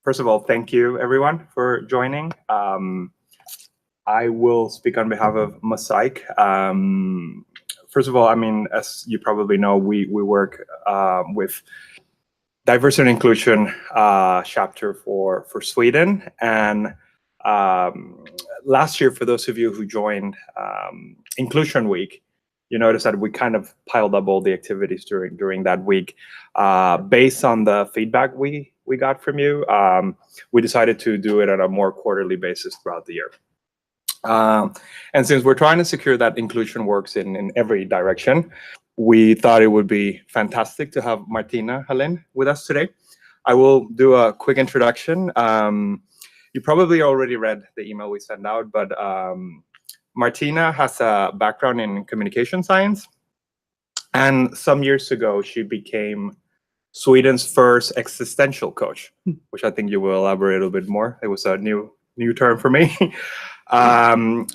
First of all, thank you everyone for joining. I will speak on behalf of Mosaic. First of all, I mean, as you probably know, we work with diversity and inclusion chapter for Sweden. And last year, for those of you who joined Inclusion Week, you notice that we kind of piled up all the activities during that week. Based on the feedback we got from you, we decided to do it on a more quarterly basis throughout the year. And since we're trying to secure that inclusion works in every direction, we thought it would be fantastic to have Martina Hallin with us today. I will do a quick introduction. You probably already read the email we sent out, but Martina has a background in communication science. And some years ago, she became Sweden's first existential coach, which I think you will elaborate a little bit more. It was a new term for me.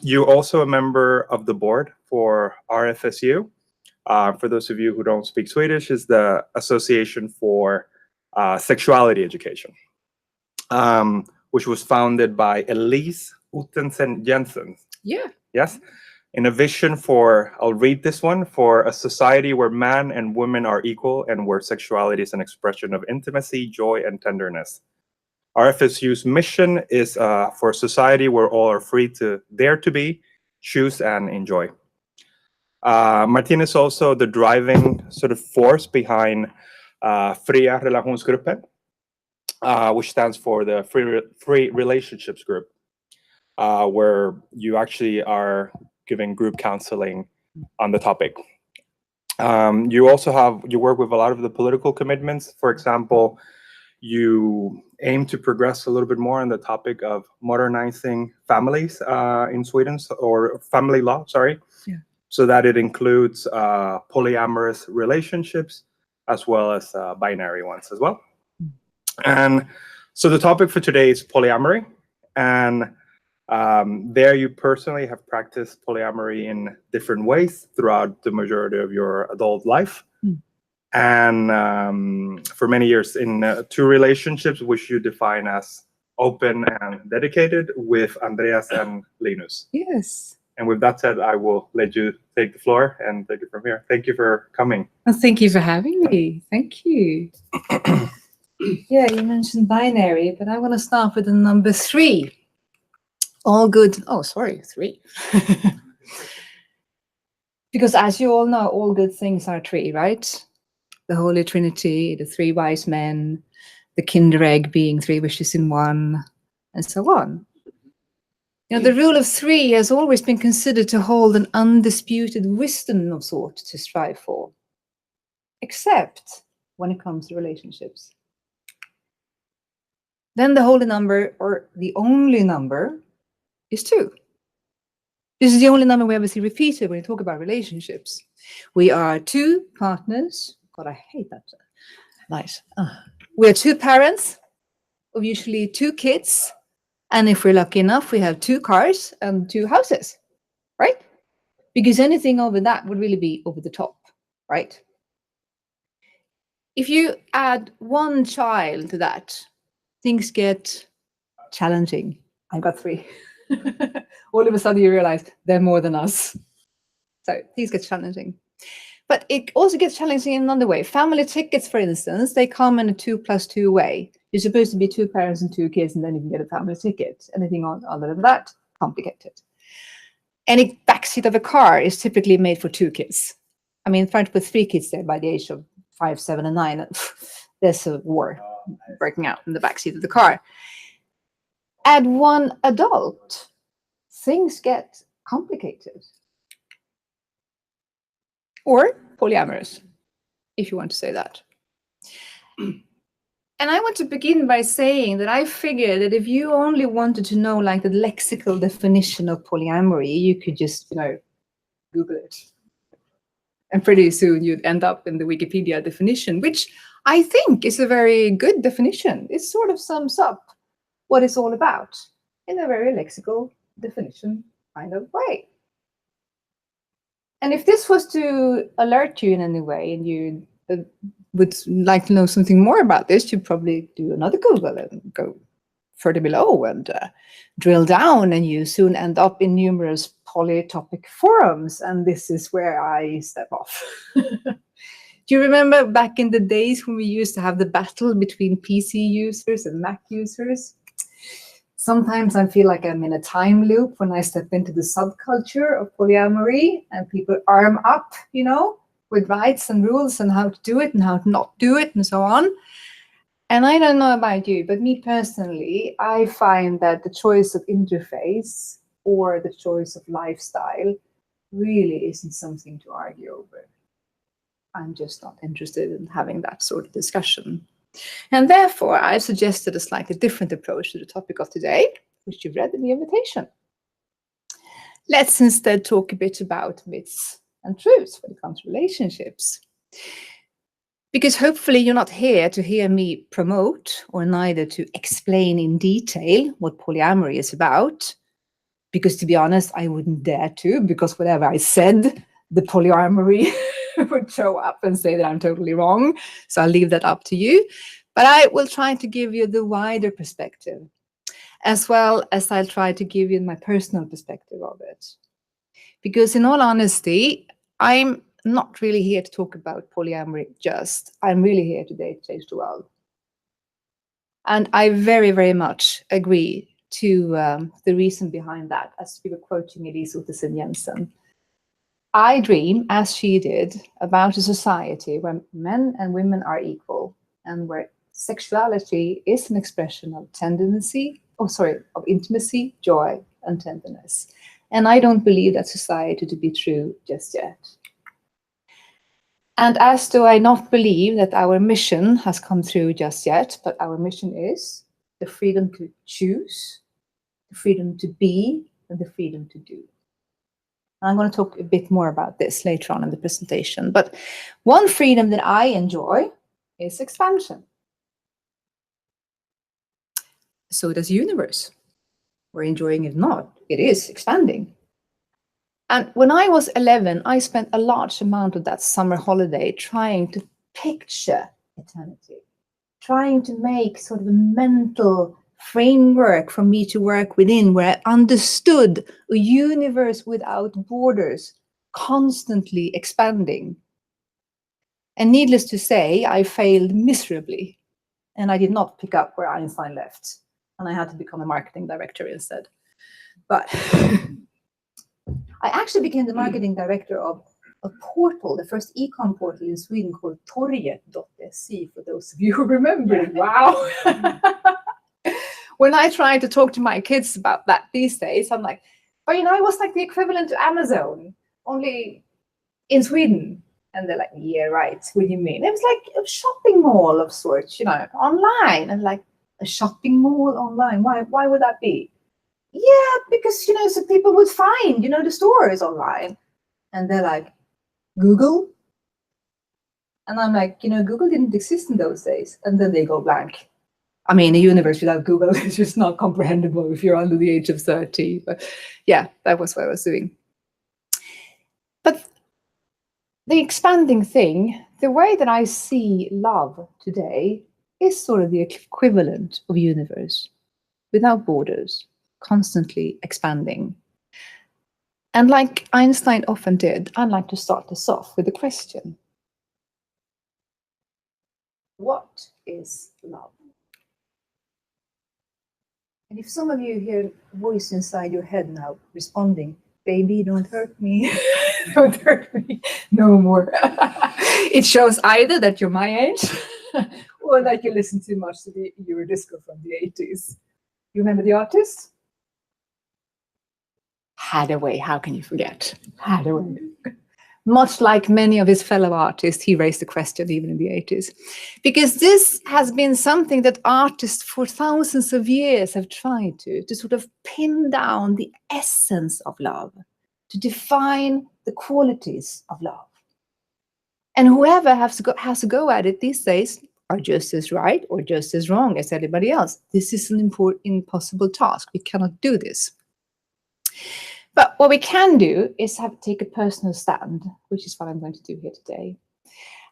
You're also a member of the board for RFSU. For those of you who don't speak Swedish, is the Association for Sexuality Education, which was founded by Elise Jensen. Yeah. Yes. In a vision for, I'll read this one, for a society where man and women are equal and where sexuality is an expression of intimacy, joy, and tenderness. RFSU's mission is for a society where all are free to dare to be, choose, and enjoy. Martina is also the driving sort of force behind Fria Relationsgruppen, which stands for the Free Relationships Group, where you actually are giving group counseling on the topic. You work with a lot of the political commitments. For example, you aim to progress a little bit more on the topic of modernizing families in Sweden, or family law, sorry. Yeah. So that it includes polyamorous relationships as well as binary ones as well. And so the topic for today is polyamory. And there you personally have practiced polyamory in different ways throughout the majority of your adult life. And for many years in two relationships, which you define as open and dedicated, with Andreas and Linus. Yes. And with that said, I will let you take the floor and take it from here. Thank you for coming. Well, thank you for having me. Thank you. Yeah, you mentioned binary, but I want to start with the number 3. All good. Oh, sorry, 3. Because as you all know, all good things are 3, right? The Holy Trinity, the 3 wise men, the Kinder Egg being 3 wishes in 1, and so on. You know, the rule of 3 has always been considered to hold an undisputed wisdom of sort to strive for, except when it comes to relationships. Then the holy number, or the only number, is 2. This is the only number we ever see repeated when we talk about relationships. We are 2 partners. God, I hate that. Nice. We are 2 parents of usually 2 kids. And if we're lucky enough, we have 2 cars and 2 houses, right? Because anything over that would really be over the top, right? If you add 1 child to that, things get challenging. I got 3. All of a sudden you realize they're more than us. So things get challenging. But it also gets challenging in another way. Family tickets, for instance, they come in a 2+2 way. You're supposed to be 2 parents and 2 kids, and then you can get a family ticket. Anything other than that, complicated. Any backseat of a car is typically made for 2 kids. I mean, trying to put 3 kids there by the age of 5, 7, and 9, there's a war breaking out in the backseat of the car. Add 1 adult, things get complicated. Or polyamorous, if you want to say that. And I want to begin by saying that I figured that if you only wanted to know like the lexical definition of polyamory, you could just, Google it. And pretty soon you'd end up in the Wikipedia definition, which I think is a very good definition. It sort of sums up what it's all about in a very lexical definition kind of way. And if this was to alert you in any way and you would like to know something more about this, you probably do another Google and go further below and drill down, and you soon end up in numerous polytopic forums. And this is where I step off. Do you remember back in the days when we used to have the battle between PC users and Mac users? Sometimes I feel like I'm in a time loop when I step into the subculture of polyamory and people arm up, you know, with rights and rules and how to do it and how to not do it and so on. And I don't know about you, but me personally, I find that the choice of interface or the choice of lifestyle really isn't something to argue over. I'm just not interested in having that sort of discussion. And therefore, I've suggested a slightly different approach to the topic of today, which you've read in the invitation. Let's instead talk a bit about myths and truths when it comes to relationships. Because hopefully you're not here to hear me promote or neither to explain in detail what polyamory is about. Because to be honest, I wouldn't dare to, because whatever I said, the polyamory would show up and say that I'm totally wrong. So I'll leave that up to you. But I will try to give you the wider perspective, as well as I'll try to give you my personal perspective of it. Because in all honesty, I'm not really here to talk about polyamory just. I'm really here today to change the world. And I very, very much agree to the reason behind that, as we were quoting Elise Ottesen Jensen. I dream, as she did, about a society where men and women are equal and where sexuality is an expression of of intimacy, joy, and tenderness. And I don't believe that society to be true just yet. And as do I not believe that our mission has come through just yet, but our mission is the freedom to choose, the freedom to be, and the freedom to do. I'm going to talk a bit more about this later on in the presentation. But one freedom that I enjoy is expansion. So does the universe. We're enjoying it not. It is expanding. And when I was 11, I spent a large amount of that summer holiday trying to picture eternity, trying to make sort of a mental framework for me to work within, where I understood a universe without borders, constantly expanding. And needless to say, I failed miserably, and I did not pick up where Einstein left, and I had to become a marketing director instead. But I actually became the marketing director of a portal, the first e-com portal in Sweden called torget.se, for those of you who remember it. Wow. When I try to talk to my kids about that these days, I'm like, but you know, it was like the equivalent to Amazon, only in Sweden. And they're like, yeah, right. What do you mean? It was like a shopping mall of sorts, you know, online. And like, a shopping mall online? Why would that be? Yeah, because, you know, so people would find, you know, the store is online. And they're like, Google? And I'm like, you know, Google didn't exist in those days. And then they go blank. I mean, a universe without Google is just not comprehensible if you're under the age of 30. But yeah, that was what I was doing. But the expanding thing, the way that I see love today is sort of the equivalent of universe, without borders, constantly expanding. And like Einstein often did, I'd like to start this off with a question. What is love? And if some of you hear a voice inside your head now responding, baby, don't hurt me, don't hurt me no more. It shows either that you're my age or that you listen too much to the Eurodisco from the 80s. You remember the artist? Hathaway, how can you forget? Hathaway. Much like many of his fellow artists, he raised the question even in the 80s. Because this has been something that artists for thousands of years have tried to sort of pin down the essence of love, to define the qualities of love. And whoever has to go at it these days are just as right or just as wrong as anybody else. This is an impossible task. We cannot do this. But what we can do is take a personal stand, which is what I'm going to do here today.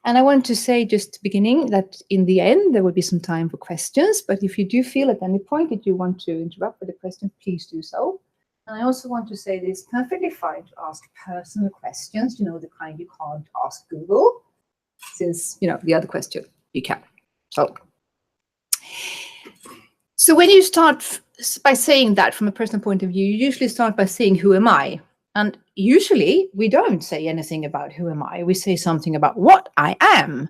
And I want to say just beginning that in the end, there will be some time for questions. But if you do feel at any point that you want to interrupt with a question, please do so. And I also want to say that it's perfectly fine to ask personal questions, you know, the kind you can't ask Google, since, you know, the other question you can. So when you start by saying that from a personal point of view, you usually start by saying, who am I? And usually we don't say anything about who am I. We say something about what I am.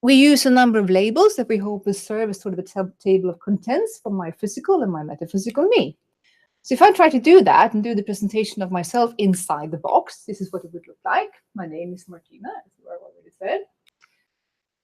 We use a number of labels that we hope will serve as sort of a table of contents for my physical and my metaphysical me. So if I try to do that and do the presentation of myself inside the box, this is what it would look like. My name is Martina, as you already said.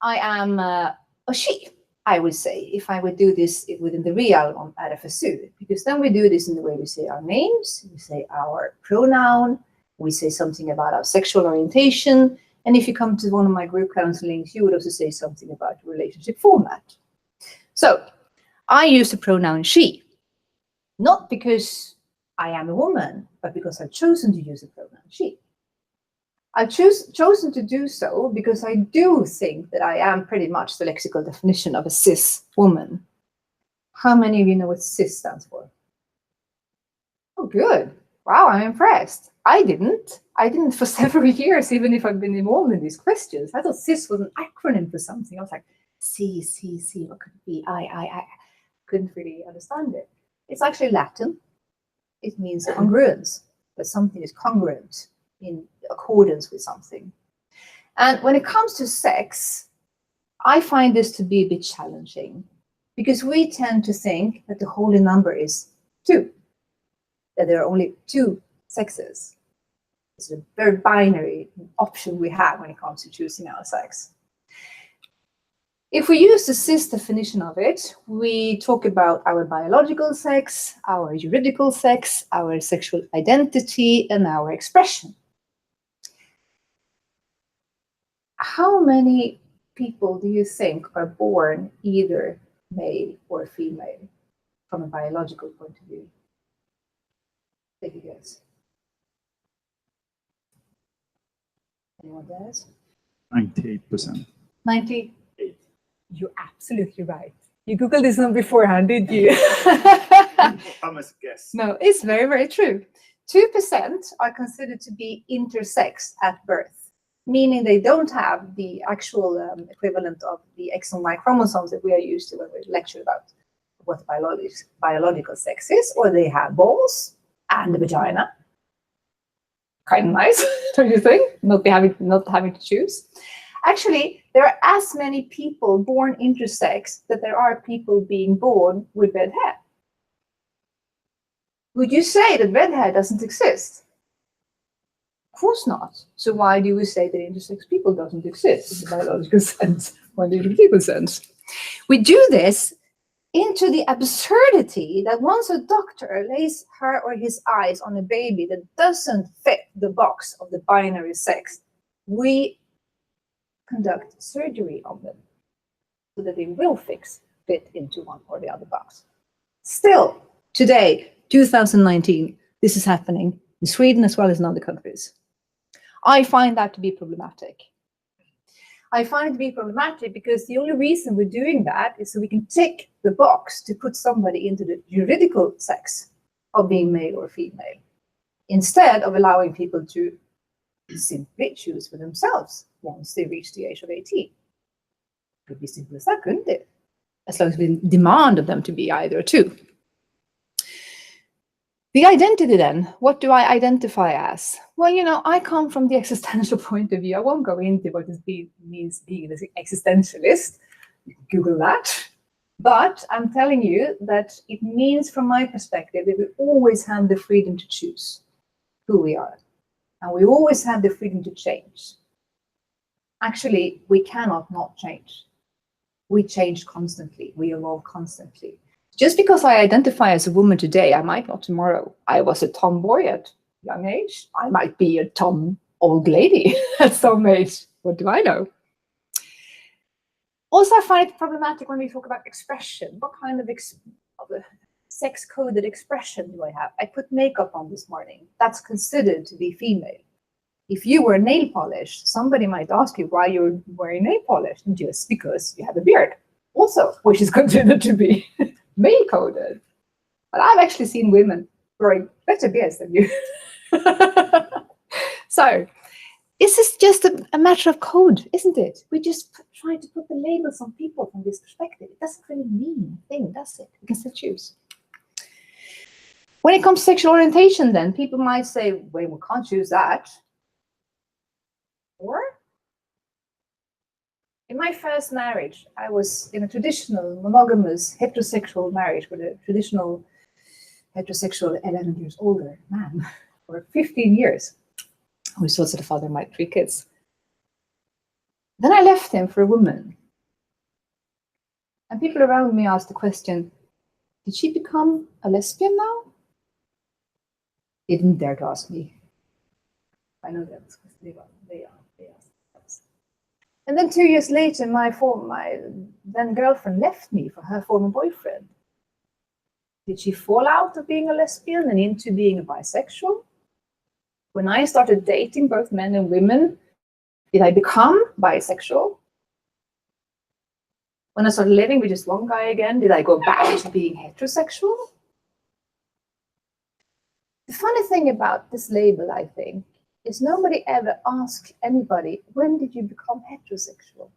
I am a she, I would say, if I would do this within the realm of RFSU, because then we do this in the way we say our names, we say our pronoun, we say something about our sexual orientation, and if you come to one of my group counselings, you would also say something about the relationship format. So I use the pronoun she, not because I am a woman, but because I've chosen to use the pronoun she. I've chosen to do so because I do think that I am pretty much the lexical definition of a cis woman. How many of you know what cis stands for? Oh, good. Wow, I'm impressed. I didn't for several years, even if I've been involved in these questions. I thought cis was an acronym for something. I was like, C, what could it be? I couldn't really understand it. It's actually Latin. It means congruence, that something is congruent in accordance with something. And when it comes to sex, I find this to be a bit challenging because we tend to think that the holy number is 2, that there are only 2 sexes. It's a very binary option we have when it comes to choosing our sex. If we use the cis definition of it, we talk about our biological sex, our juridical sex, our sexual identity, and our expression. How many people do you think are born either male or female from a biological point of view? Take a guess. Anyone dares? 98%. 98. You're absolutely right. You Googled this one beforehand, did you? I must guess. No, it's very, very true. 2% are considered to be intersex at birth, meaning they don't have the actual equivalent of the X and Y chromosomes that we are used to when we lecture about what biological sex is, or they have balls and a vagina. Kind of nice, don't you think? Not having to choose. Actually, there are as many people born intersex that there are people being born with red hair. Would you say that red hair doesn't exist? Of course not. So why do we say that intersex people doesn't exist in the biological sense or in the legal sense? We do this into the absurdity that once a doctor lays her or his eyes on a baby that doesn't fit the box of the binary sex, we conduct surgery on them so that they will fit into one or the other box. Still, today, 2019, this is happening in Sweden as well as in other countries. I find that to be problematic. I find it to be problematic because the only reason we're doing that is so we can tick the box to put somebody into the juridical sex of being male or female, instead of allowing people to simply choose for themselves once they reach the age of 18. It could be simple as that, couldn't it? As long as we demand of them to be either or two. The identity then, what do I identify as? Well, you know, I come from the existential point of view. I won't go into what it means being an existentialist. Google that. But I'm telling you that it means, from my perspective, that we always have the freedom to choose who we are. And we always have the freedom to change. Actually, we cannot not change. We change constantly. We evolve constantly. Just because I identify as a woman today, I might not tomorrow. I was a tomboy at a young age. I might be a tom old lady at some age. What do I know? Also, I find it problematic when we talk about expression. What kind of sex-coded expression do I have? I put makeup on this morning. That's considered to be female. if you wear nail polish, somebody might ask you why you're wearing nail polish, and just because you have a beard, also, which is considered to be male-coded. But I've actually seen women growing better beards than you. So, this is just a matter of code, isn't it? We just try to put the labels on people from this perspective. It doesn't really mean a thing, does it? You can still choose. When it comes to sexual orientation, then, people might say, well, we can't choose that. Or, in my first marriage, I was in a traditional monogamous heterosexual marriage with a traditional heterosexual 11 years older man for 15 years, who was also the father of my 3 kids. Then I left him for a woman. And people around me asked the question, did she become a lesbian now? They didn't dare to ask me. I know that because they asked. And then 2 years later, my then girlfriend left me for her former boyfriend. Did she fall out of being a lesbian and into being a bisexual? When I started dating both men and women, did I become bisexual? When I started living with just one guy again, did I go back to being heterosexual? The funny thing about this label, I think, is nobody ever asks anybody, when did you become heterosexual?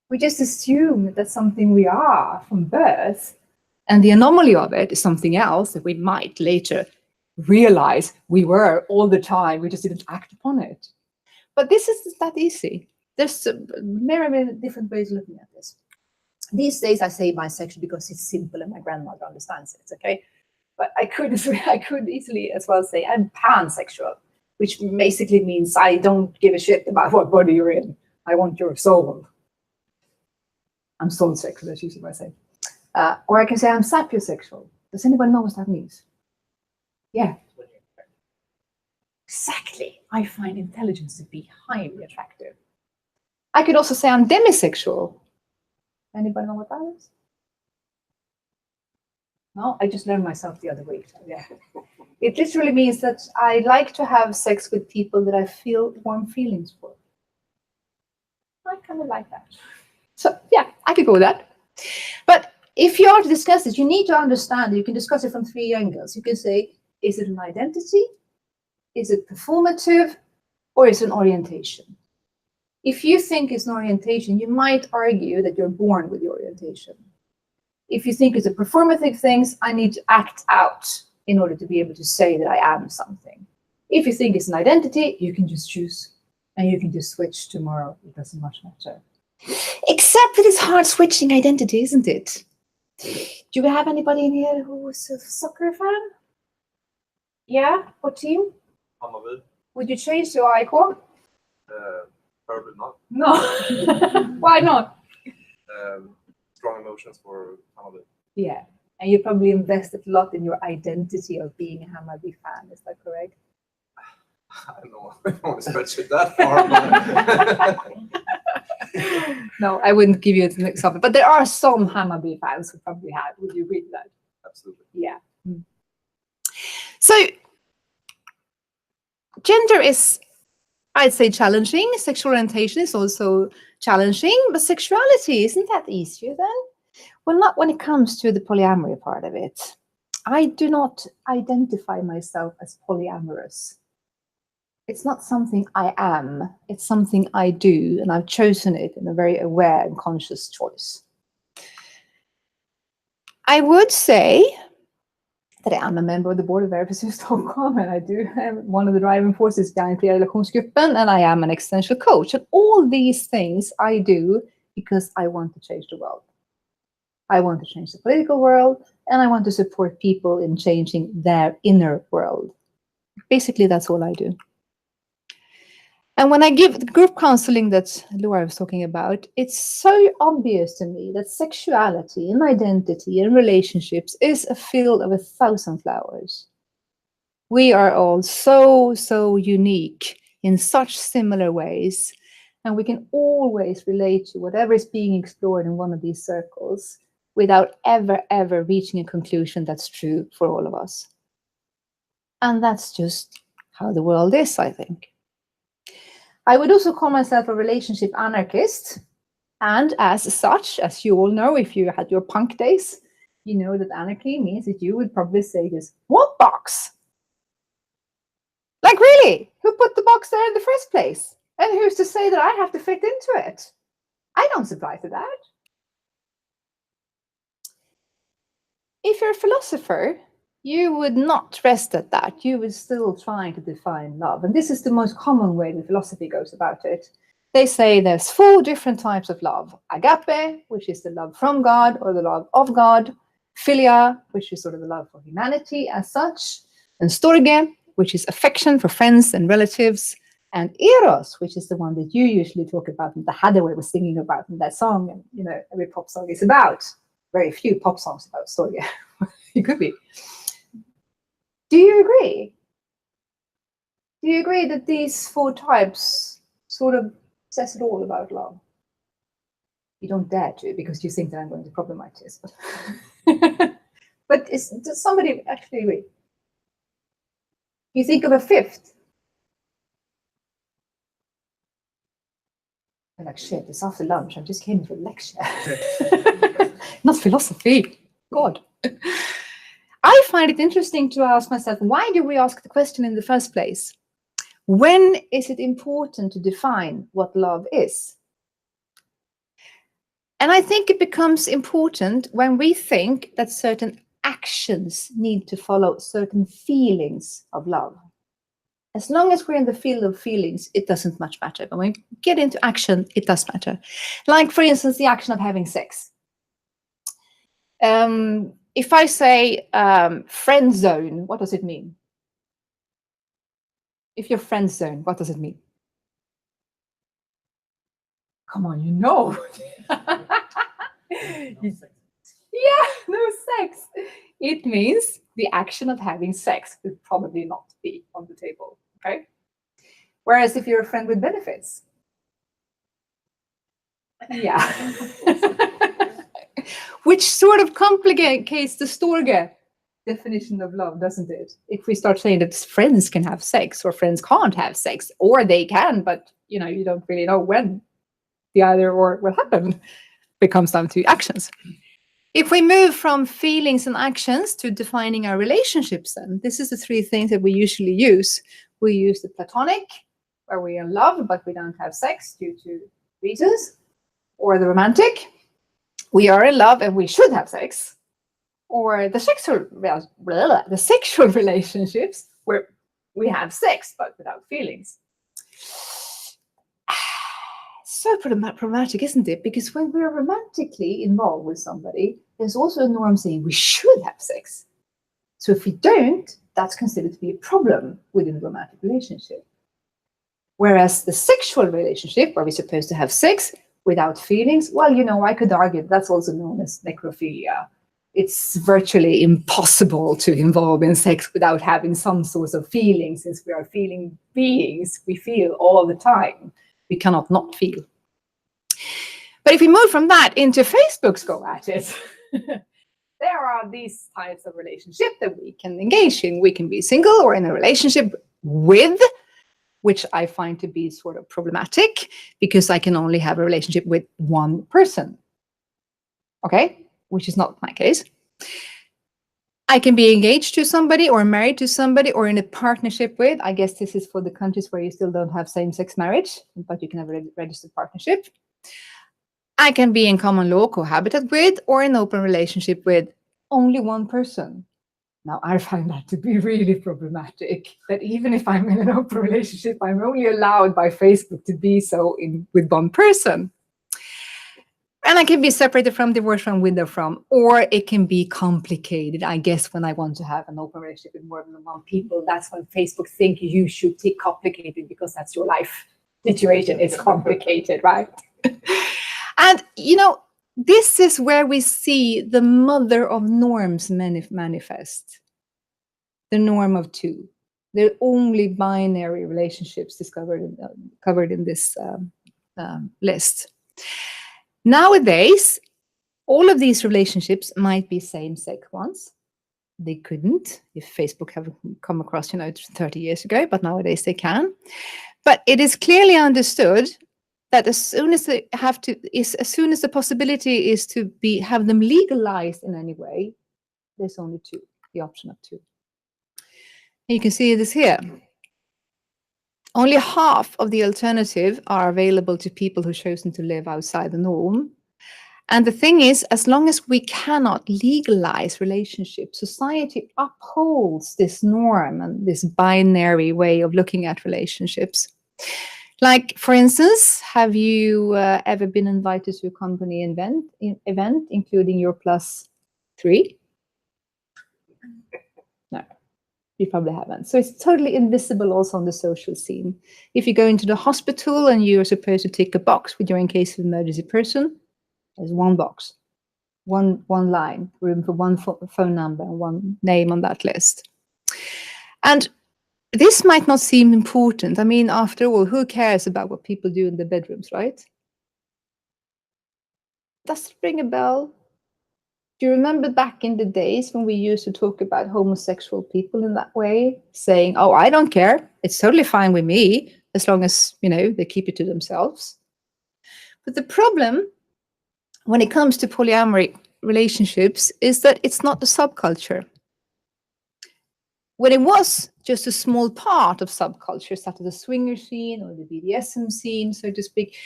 We just assume that that's something we are from birth, and the anomaly of it is something else that we might later realize we were all the time, we just didn't act upon it. But this is that easy. There's many different ways of looking at this. These days I say bisexual because it's simple and my grandmother understands it, okay? But I could easily as well say I'm pansexual, which basically means I don't give a shit about what body you're in. I want your soul. I'm soul sexual, that's usually what I say. Or I can say I'm sapiosexual. Does anybody know what that means? Yeah. Exactly. I find intelligence to be highly attractive. I could also say I'm demisexual. Anybody know what that is? No, I just learned myself the other week. Yeah. It literally means that I like to have sex with people that I feel warm feelings for. I kind of like that. So yeah, I could go with that. But if you are to discuss it, you need to understand that you can discuss it from 3 angles. You can say, is it an identity? Is it performative? Or is it an orientation? If you think it's an orientation, you might argue that you're born with the orientation. If you think it's a performative thing, I need to act out in order to be able to say that I am something. If you think it's an identity, you can just choose. And you can just switch tomorrow. It doesn't much matter. Except that it's hard switching identity, isn't it? Do we have anybody in here who's a soccer fan? Yeah? What team? Hammarby. Would you change to AIK? Probably not. No. Why not? Strong emotions for Hammarby. Yeah. And you probably invested a lot in your identity of being a Hammarby fan. Is that correct? I don't know. I don't want to stretch it that far. No, I wouldn't give you an example. But there are some Hammarby fans who probably have. Would you agree with that? Absolutely. Yeah. So, gender is, I'd say, challenging. Sexual orientation is also challenging. But sexuality, isn't that easier then? Well, not when it comes to the polyamory part of it. I do not identify myself as polyamorous. It's not something I am. It's something I do, and I've chosen it in a very aware and conscious choice. I would say that I am a member of the board of RFSU Stockholm, and I do have one of the driving forces behind Fria relationsgruppen, and I am an existential coach. And all these things I do because I want to change the world. I want to change the political world, and I want to support people in changing their inner world. Basically, that's all I do. And when I give the group counseling that Laura was talking about, it's so obvious to me that sexuality and identity and relationships is a field of 1,000 flowers. We are all so unique in such similar ways, and we can always relate to whatever is being explored in one of these circles without ever reaching a conclusion that's true for all of us. And that's just how the world is, I think. I would also call myself a relationship anarchist. And as such, as you all know, if you had your punk days, you know that anarchy means that you would probably say this, what box? Like really, who put the box there in the first place? And who's to say that I have to fit into it? I don't subscribe to that. If you're a philosopher, you would not rest at that. You would still try to define love. And this is the most common way that philosophy goes about it. They say there's 4 different types of love. Agape, which is the love from God or the love of God. Philia, which is sort of the love for humanity as such. And storge, which is affection for friends and relatives. And eros, which is the one that you usually talk about and the Hathaway was singing about in that song. And, you know, every pop song is about. Very few pop songs about storge. It could be. Do you agree? Do you agree that these 4 types sort of says it all about love? You don't dare to, because you think that I'm going to problematize this. But does somebody actually agree? You think of a 5th? I'm like, shit, it's after lunch. I just came for a lecture. Not philosophy. God. I find it interesting to ask myself, why do we ask the question in the first place? When is it important to define what love is? And I think it becomes important when we think that certain actions need to follow certain feelings of love. As long as we're in the field of feelings, it doesn't much matter. But when we get into action, it does matter. Like, for instance, the action of having sex. If I say friend zone, what does it mean? If you're friend zone, what does it mean? Come on, you know. Yeah, no sex. It means the action of having sex would probably not be on the table, okay? Whereas if you're a friend with benefits, yeah. Which sort of complicates the storge definition of love, doesn't it? If we start saying that friends can have sex or friends can't have sex, or they can, but you know, you don't really know when the either or will happen, it comes down to actions. If we move from feelings and actions to defining our relationships, then this is the 3 things that we usually use. We use the platonic, where we're in love, but we don't have sex due to reasons, or the romantic, we are in love and we should have sex, or the sexual relationships where we have sex but without feelings. So problematic, isn't it? Because when we're romantically involved with somebody, there's also a norm saying we should have sex. So if we don't, that's considered to be a problem within the romantic relationship. Whereas the sexual relationship, where we're supposed to have sex without feelings, well, you know, I could argue that's also known as necrophilia. It's virtually impossible to involve in sex without having some sort of feeling, since we are feeling beings. We feel all the time. We cannot not feel. But if we move from that into Facebook's go at it, there are these types of relationship that we can engage in. We can be single or in a relationship with, which I find to be sort of problematic, because I can only have a relationship with one person. Okay? Which is not my case. I can be engaged to somebody or married to somebody or in a partnership with. I guess this is for the countries where you still don't have same-sex marriage, but you can have a registered partnership. I can be in common law cohabited with or in open relationship with only one person. Now, I find that to be really problematic, that even if I'm in an open relationship, I'm only allowed by Facebook to be so with one person. And I can be separated from, divorced from, widowed from, or it can be complicated. I guess when I want to have an open relationship with more than one people, that's when Facebook think you should tick complicated, because that's your life situation. It's complicated, right? And, you know, this is where we see the mother of norms manifest. The norm of 2. The only binary relationships covered in this list. Nowadays, all of these relationships might be same-sex ones, They couldn't if Facebook haven't come across, 30 years ago, but nowadays they can. But it is clearly understood that as soon as the possibility is to have them legalized in any way, there's only two, the option of two. And you can see this here. Only half of the alternative are available to people who've chosen to live outside the norm. And the thing is, as long as we cannot legalize relationships, society upholds this norm and this binary way of looking at relationships. Like, for instance, have you ever been invited to a company event, including your +3? No, you probably haven't. So it's totally invisible also on the social scene. If you go into the hospital and you're supposed to tick a box with your in case of emergency person, there's one box, one line, room for one phone number and one name on that list. And this might not seem important. I mean, after all, who cares about what people do in their bedrooms, right? Does it ring a bell? Do you remember back in the days when we used to talk about homosexual people in that way, saying, oh, I don't care. It's totally fine with me, as long as, they keep it to themselves. But the problem when it comes to polyamory relationships is that it's not a subculture. When it was just a small part of subculture, such as the swinger scene or the BDSM scene, so to speak,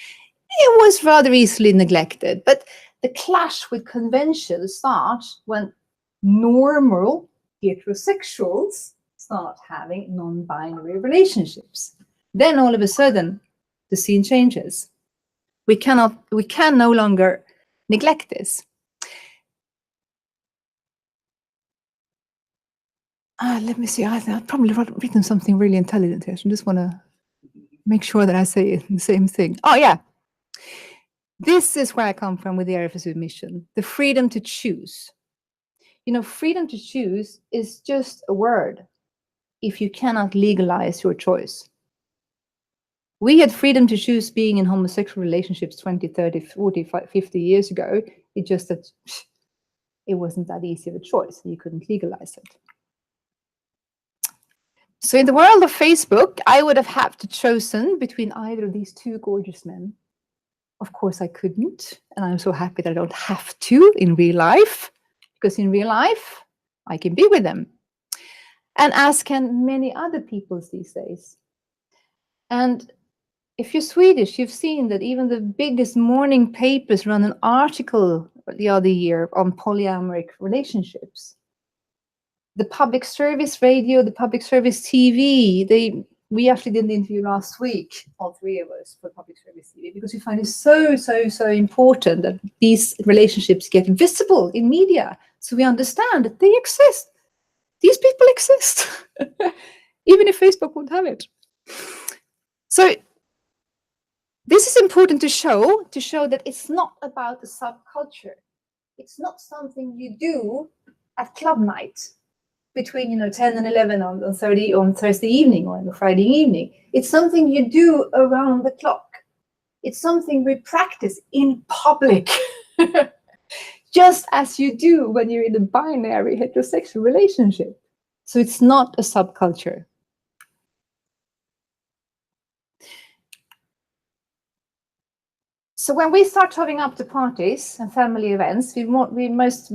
it was rather easily neglected. But the clash with convention starts when normal heterosexuals start having non-binary relationships. Then all of a sudden, the scene changes. We can no longer neglect this. Let me see. I've probably written something really intelligent here. So I just want to make sure that I say the same thing. Oh, yeah. This is where I come from with the RFSU mission, the freedom to choose. Freedom to choose is just a word if you cannot legalize your choice. We had freedom to choose being in homosexual relationships 20, 30, 40, 50 years ago. It's just that it wasn't that easy of a choice. You couldn't legalize it. So in the world of Facebook, I would have had to chosen between either of these two gorgeous men. Of course, I couldn't. And I'm so happy that I don't have to in real life, because in real life, I can be with them. And as can many other people these days. And if you're Swedish, you've seen that even the biggest morning papers run an article the other year on polyamorous relationships. The public service radio, the public service TV, we actually did an interview last week, all three of us, for public service TV, because we find it so important that these relationships get visible in media, so we understand that they exist. These people exist, even if Facebook won't have it. So this is important to show that it's not about the subculture. It's not something you do at club night between 10 and 11 on Thursday evening or on a Friday evening. It's something you do around the clock. It's something we practice in public, just as you do when you're in a binary heterosexual relationship. So it's not a subculture. So when we start showing up to parties and family events, we most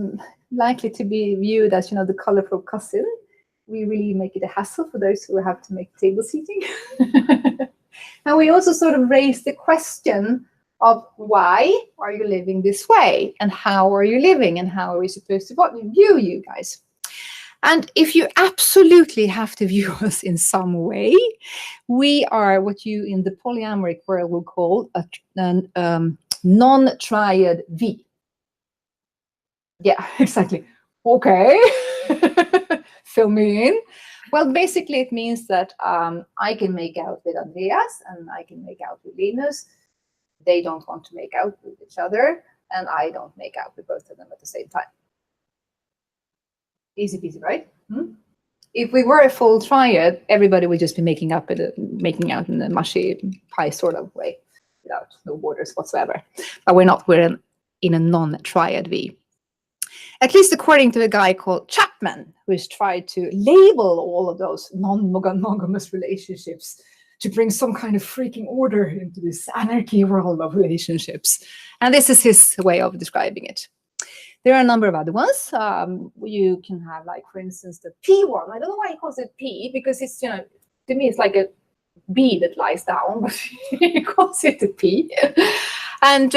likely to be viewed as, the colorful cousin. We really make it a hassle for those who have to make table seating. And we also sort of raise the question of why are you living this way? And how are you living? And how are we supposed to view you guys? And if you absolutely have to view us in some way, we are what you in the polyamoric world will call a non-triad V. Yeah, exactly. Okay. Fill me in. Well, basically it means that I can make out with Andreas and I can make out with Linus. They don't want to make out with each other, and I don't make out with both of them at the same time. Easy peasy, right? If we were a full triad, everybody would just be making out in a mushy pie sort of way, without no borders whatsoever. But we're not. We're in a non-triad V. At least according to a guy called Chapman, who has tried to label all of those non-monogamous relationships to bring some kind of freaking order into this anarchy world of relationships. And this is his way of describing it. There are a number of other ones. You can have, like, for instance, the P one. I don't know why he calls it P, because it's, you know, to me, it's like a bee that lies down, but he calls it a P. And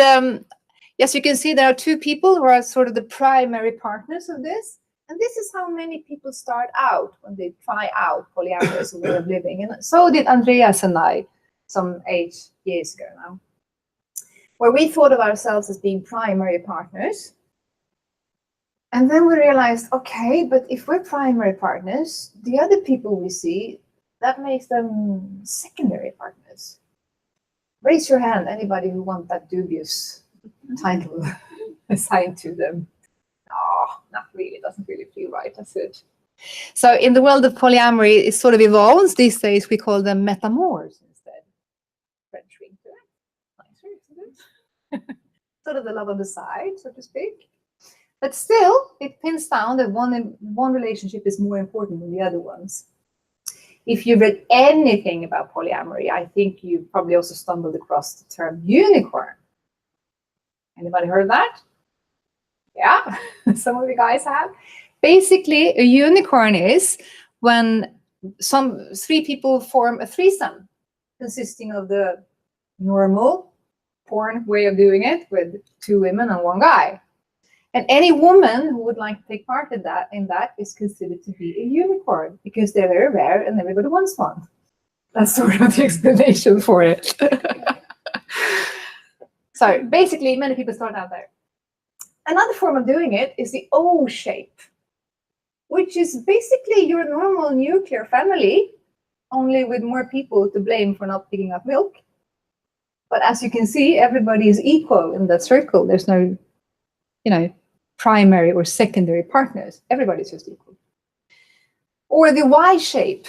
yes, you can see there are two people who are sort of the primary partners of this. And this is how many people start out when they try out polyamorous way of living. And so did Andreas and I some 8 years ago now, where we thought of ourselves as being primary partners. And then we realized, okay, but if we're primary partners, the other people we see, that makes them secondary partners. Raise your hand, anybody who wants that dubious title assigned to them. Oh, not really, it doesn't really feel right, does it? So in the world of polyamory, it sort of evolves. These days we call them metamors instead. French ring to that. Nicer, isn't it? Sort of the love on the side, so to speak. But still, it pins down that one relationship is more important than the other ones. If you've read anything about polyamory, I think you've probably also stumbled across the term unicorn. Anybody heard that? Yeah, some of you guys have. Basically, a unicorn is when 3 people form a threesome, consisting of the normal porn way of doing it with 2 women and 1 guy. And any woman who would like to take part in that is considered to be a unicorn, because they're very rare and everybody wants one. That's sort of the explanation for it. So basically, many people start out there. Another form of doing it is the O shape, which is basically your normal nuclear family, only with more people to blame for not picking up milk. But as you can see, everybody is equal in that circle. There's no, you know, primary or secondary partners. Everybody's just equal. Or the Y shape,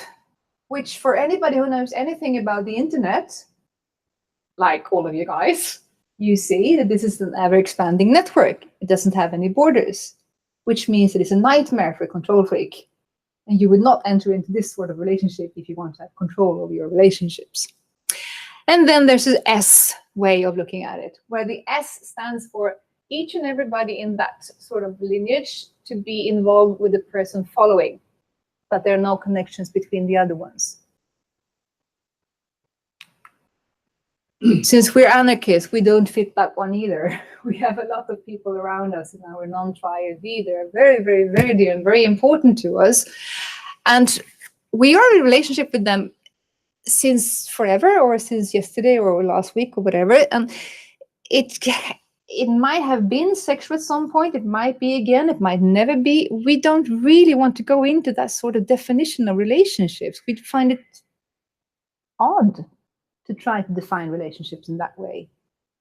which for anybody who knows anything about the internet, like all of you guys, you see that this is an ever-expanding network. It doesn't have any borders, which means that it's a nightmare for a control freak. And you would not enter into this sort of relationship if you want to have control over your relationships. And then there's an S way of looking at it, where the S stands for each and everybody in that sort of lineage to be involved with the person following, but there are no connections between the other ones. Since we're anarchists, we don't fit that one either. We have a lot of people around us in our non-triad V. They're very, very, very dear and very important to us. And we are in a relationship with them since forever, or since yesterday or last week or whatever. And it might have been sexual at some point. It might be again. It might never be. We don't really want to go into that sort of definition of relationships. We find it odd to try to define relationships in that way.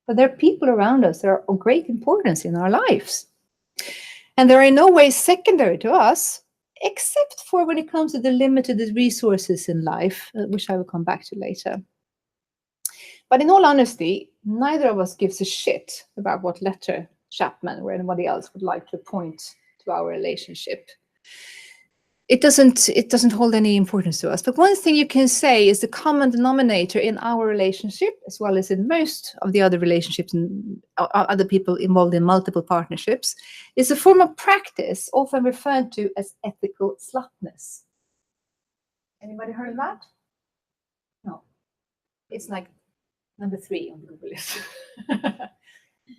But there are people around us that are of great importance in our lives. And they're in no way secondary to us, except for when it comes to the limited resources in life, which I will come back to later. But in all honesty, neither of us gives a shit about what letter Chapman or anybody else would like to appoint to our relationship. It doesn't hold any importance to us. But one thing you can say is the common denominator in our relationship, as well as in most of the other relationships and other people involved in multiple partnerships, is a form of practice often referred to as ethical slutness. Anybody heard of that? No. It's like number 3 on the Google list.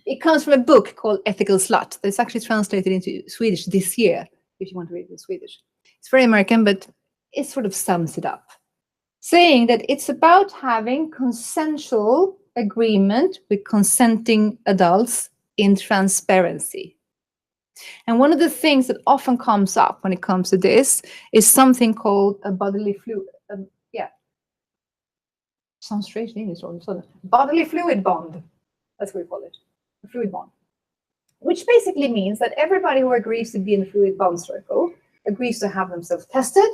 It comes from a book called Ethical Slut. That's actually translated into Swedish this year, if you want to read it in Swedish. It's very American, but it sort of sums it up, saying that it's about having consensual agreement with consenting adults in transparency. And one of the things that often comes up when it comes to this is something called a bodily fluid. Sounds strange in English all of a sudden. Bodily fluid bond. That's what we call it. A fluid bond. Which basically means that everybody who agrees to be in the fluid bond circle agrees to have themselves tested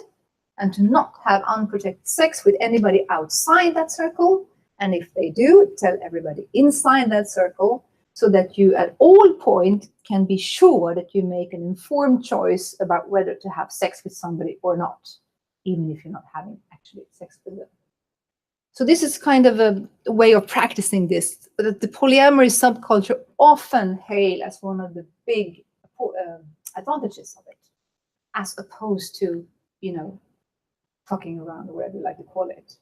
and to not have unprotected sex with anybody outside that circle. And if they do, tell everybody inside that circle. so that you at all point can be sure that you make an informed choice about whether to have sex with somebody or not, even if you're not having actually sex with them. So this is kind of a way of practicing this, but the polyamory subculture often hail as one of the big advantages of it, as opposed to, you know, fucking around or whatever you like to call it,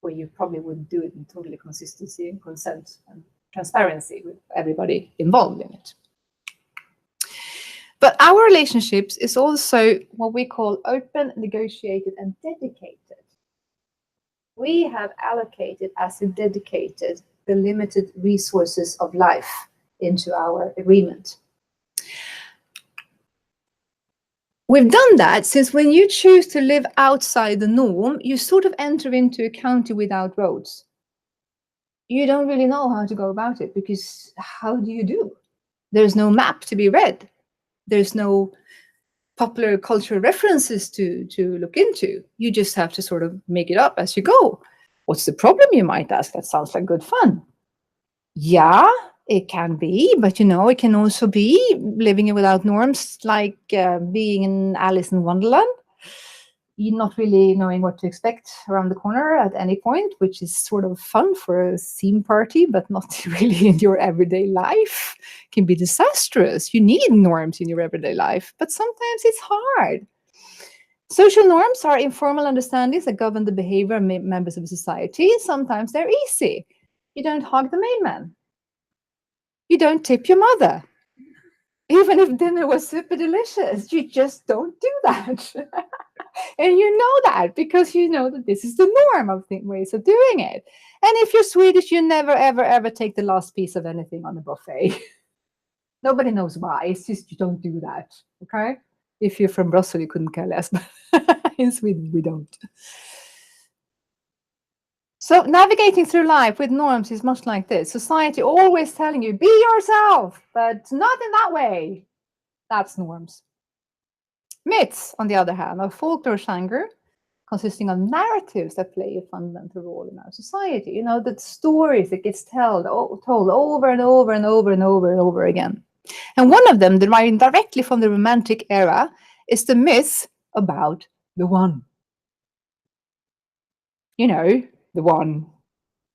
where you probably would do it in totally consistency and consent and transparency with everybody involved in it. But our relationships is also what we call open, negotiated, and dedicated. We have allocated as a dedicated the limited resources of life into our agreement. We've done that since when you choose to live outside the norm, you sort of enter into a county without roads. You don't really know how to go about it, because how do you do? There's no map to be read. There's no popular cultural references to look into. You just have to sort of make it up as you go. What's the problem, you might ask? That sounds like good fun. Yeah, it can be, but you know, it can also be living without norms, like being in Alice in Wonderland. You're not really knowing what to expect around the corner at any point, which is sort of fun for a theme party, but not really in your everyday life. It can be disastrous. You need norms in your everyday life, but sometimes it's hard. Social norms are informal understandings that govern the behavior of members of society. Sometimes they're easy. You don't hug the mailman. You don't tip your mother. Even if dinner was super delicious, you just don't do that. And you know that because you know that this is the norm of ways of doing it. And if you're Swedish, you never, ever, ever take the last piece of anything on the buffet. Nobody knows why. It's just you don't do that. Okay? If you're from Brussels, you couldn't care less. But in Sweden, we don't. So navigating through life with norms is much like this. Society always telling you, be yourself, but not in that way. That's norms. Myths, on the other hand, are folklore genre, consisting of narratives that play a fundamental role in our society. You know, the stories that gets told over and over and over and over and over again. And one of them, deriving directly from the Romantic era, is the myth about the one. You know, the one,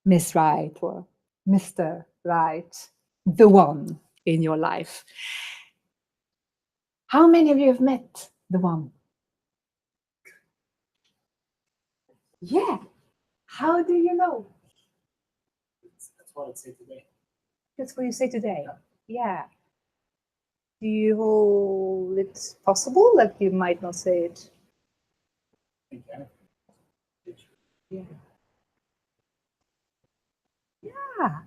Miss Right or Mr. Right, the one in your life. How many of you have met the one? Yeah. How do you know? That's what I'd say today. That's what you say today. Yeah. Do you hold it possible that you might not say it? Yeah. Yeah. Yeah.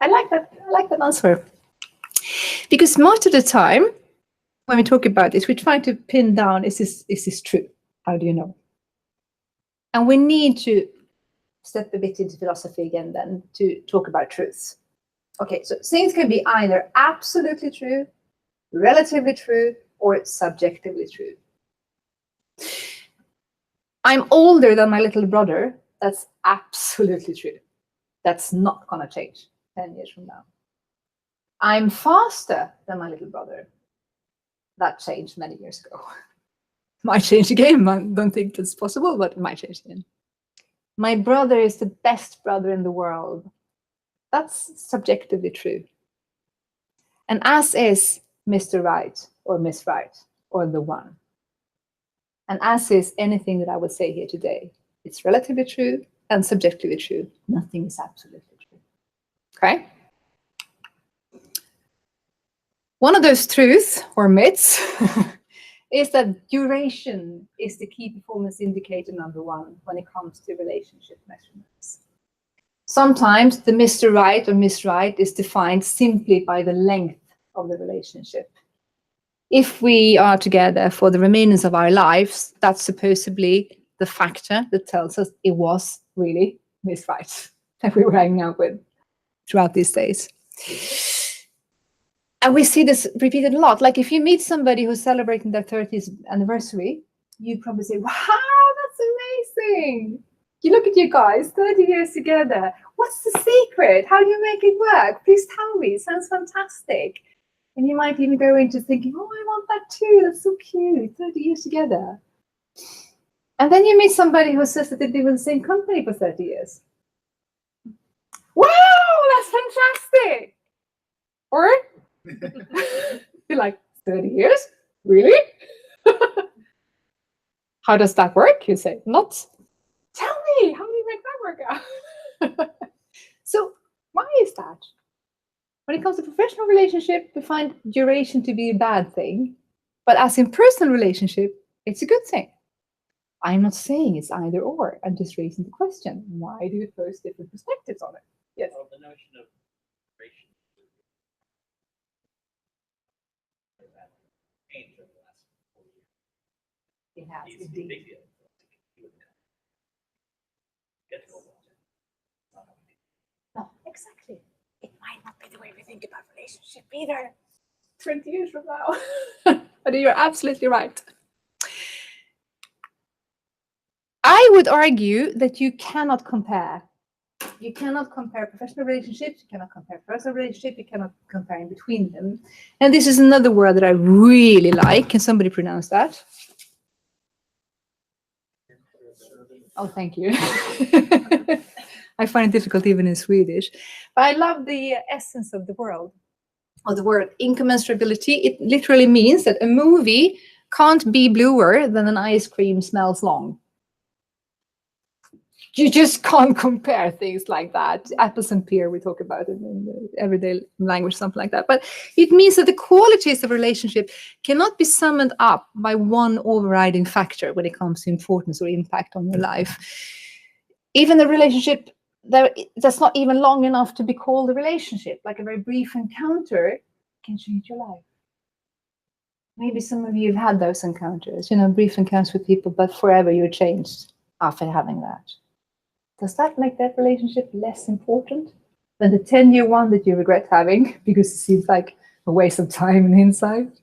I like that. I like that answer. Because most of the time, when we talk about this, we try to pin down, is this true? How do you know? And we need to step a bit into philosophy again then to talk about truth. Okay, so things can be either absolutely true, relatively true, or subjectively true. I'm older than my little brother. That's absolutely true. That's not going to change 10 years from now. I'm faster than my little brother. That changed many years ago. Might change again. I don't think that's possible, but it might change again. My brother is the best brother in the world. That's subjectively true. And as is Mr. Right or Miss Right or the one. And as is anything that I would say here today. It's relatively true and subjectively true. Nothing is absolutely true. Okay? One of those truths or myths is that duration is the key performance indicator #1 when it comes to relationship measurements. Sometimes the Mr. Right or Miss Right is defined simply by the length of the relationship. If we are together for the remainder of our lives, that's supposedly the factor that tells us it was really Miss Right that we were hanging out with throughout these days. And we see this repeated a lot. Like if you meet somebody who's celebrating their 30th anniversary, you probably say, wow, that's amazing. You look at you guys, 30 years together. what's the secret? How do you make it work? Please tell me. It sounds fantastic. And you might even go into thinking, oh, I want that too. That's so cute. 30 years together. And then you meet somebody who says that they've been with the same company for 30 years. Wow, that's fantastic. Or you're like, 30 years? Really? How does that work? You say, not. Tell me, how do you make that work out? So why is that? When it comes to professional relationship, we find duration to be a bad thing. But as in personal relationship, it's a good thing. I'm not saying it's either or. I'm just raising the question. Why do you pose different perspectives on it? Yes. Well, the notion of duration changed over the last 4 years. It has, It's a indeed. big deal. Get to go on. It's not how we do. No, exactly. It might not be the way we think about relationship either. 20 years from now. But you're absolutely right. I would argue that you cannot compare. You cannot compare professional relationships, you cannot compare personal relationships, you cannot compare in between them. And this is another word that I really like. Can somebody pronounce that? Oh, thank you. I find it difficult even in Swedish. But I love the essence of the word incommensurability. It literally means that a movie can't be bluer than an ice cream smells long. You just can't compare things like that. Apples and pear, we talk about it in the everyday language, something like that. But it means that the qualities of a relationship cannot be summed up by one overriding factor when it comes to importance or impact on your life. Even a relationship that's not even long enough to be called a relationship, like a very brief encounter, can change your life. Maybe some of you have had those encounters, brief encounters with people, but forever you're changed after having that. Does that make that relationship less important than the 10-year one that you regret having because it seems like a waste of time and insight?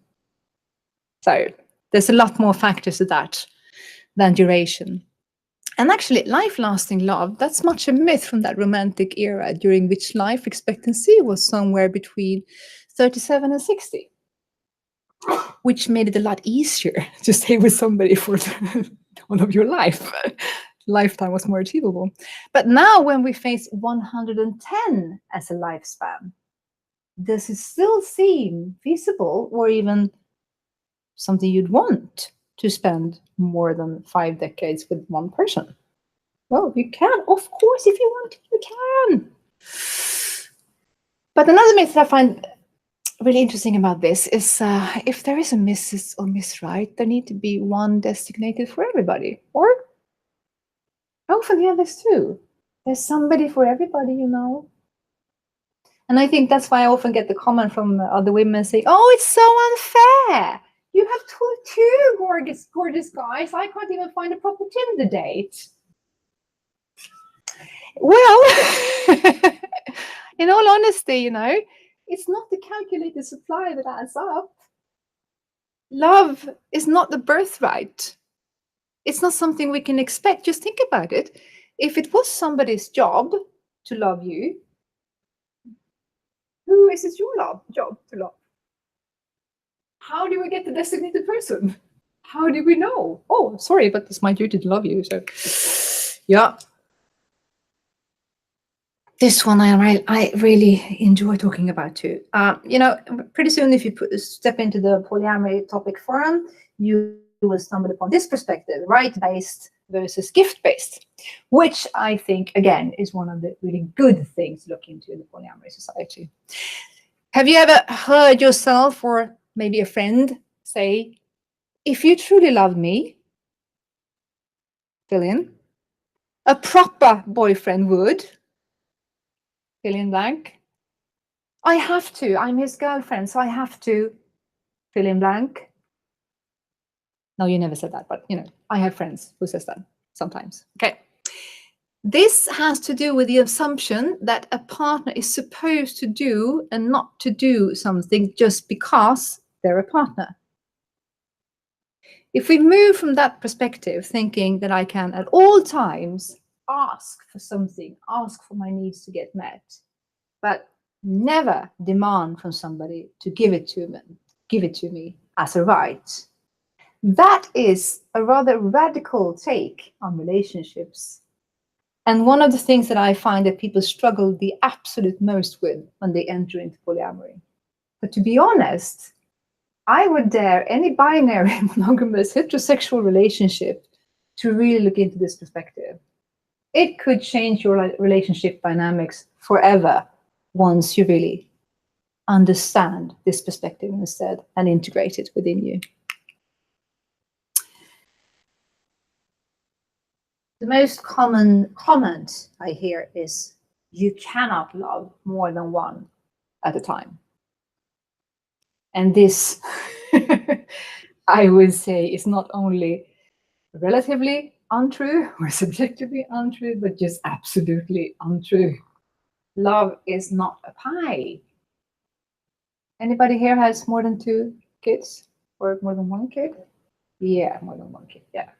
So there's a lot more factors to that than duration. And actually, life-lasting love, that's much a myth from that romantic era during which life expectancy was somewhere between 37 and 60, which made it a lot easier to stay with somebody for all of your life. Lifetime was more achievable. But now when we face 110 as a lifespan, does it still seem feasible or even something you'd want to spend more than 5 decades with one person? Well, you can, of course, if you want to, you can. But another myth that I find really interesting about this is if there is a Mrs. or Miss Right, there need to be one designated for everybody. Or I often hear this too. There's somebody for everybody, And I think that's why I often get the comment from other women saying, oh, it's so unfair. You have two gorgeous guys. I can't even find a proper Tinder date. Well, in all honesty, it's not the calculated supply that adds up. Love is not the birthright. It's not something we can expect. Just think about it. If it was somebody's job to love you, who is it your job to love? How do we get the designated person? How do we know? Oh, sorry, but it's my duty to love you. So, yeah. This one I really enjoy talking about too. Pretty soon if you step into the polyamory topic forum, you will stumble upon this perspective, right-based versus gift-based, which I think, again, is one of the really good things to look into in the polyamory society. Have you ever heard yourself or maybe a friend say, if you truly love me, fill in, a proper boyfriend would, fill in blank. I have to. I'm his girlfriend, so I have to fill in blank. No, you never said that, but I have friends who says that sometimes. Okay. This has to do with the assumption that a partner is supposed to do and not to do something just because they're a partner. If we move from that perspective, thinking that I can at all times ask for something, ask for my needs to get met, but never demand from somebody to give it to me as a right. That is a rather radical take on relationships. And one of the things that I find that people struggle the absolute most with when they enter into polyamory. But to be honest, I would dare any binary monogamous heterosexual relationship to really look into this perspective. It could change your relationship dynamics forever once you really understand this perspective instead and integrate it within you. The most common comment I hear is, you cannot love more than one at a time. And this, I would say, is not only relatively untrue or subjectively untrue, but just absolutely untrue. Love is not a pie. Anybody here has more than 2 kids or more than 1 kid? Yeah, more than 1 kid, yeah.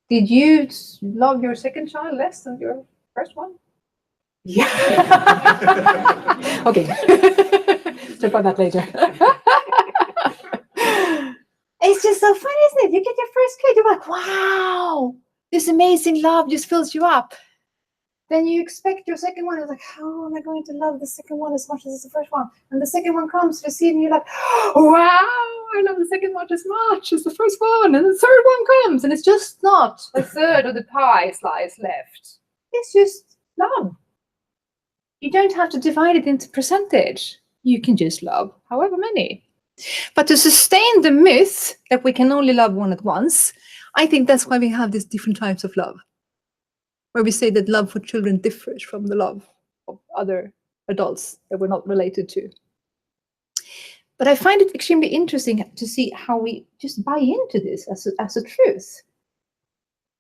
Did you love your second child less than your first one? Yeah. Okay. Talk about that later. It's just so funny, isn't it? You get your first kid, you're like, wow, this amazing love just fills you up. Then you expect your second one, you're like, how am I going to love the second one as much as the first one? And the second one comes to see, and you're like, wow, I love the second one as much as the first one. And the third one comes, and it's just not a third of the pie slice left. It's just love. You don't have to divide it into percentage. You can just love however many. But to sustain the myth that we can only love one at once, I think that's why we have these different types of love, where we say that love for children differs from the love of other adults that we're not related to. But I find it extremely interesting to see how we just buy into this as a truth.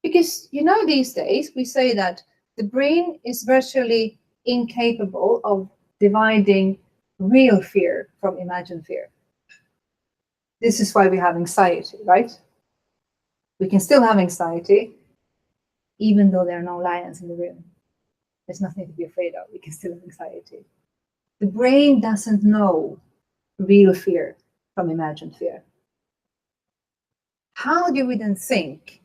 Because, you know, these days we say that the brain is virtually incapable of dividing real fear from imagined fear. This is why we have anxiety, right? We can still have anxiety, even though there are no lions in the room. There's nothing to be afraid of. We can still have anxiety. The brain doesn't know real fear from imagined fear. How do we then think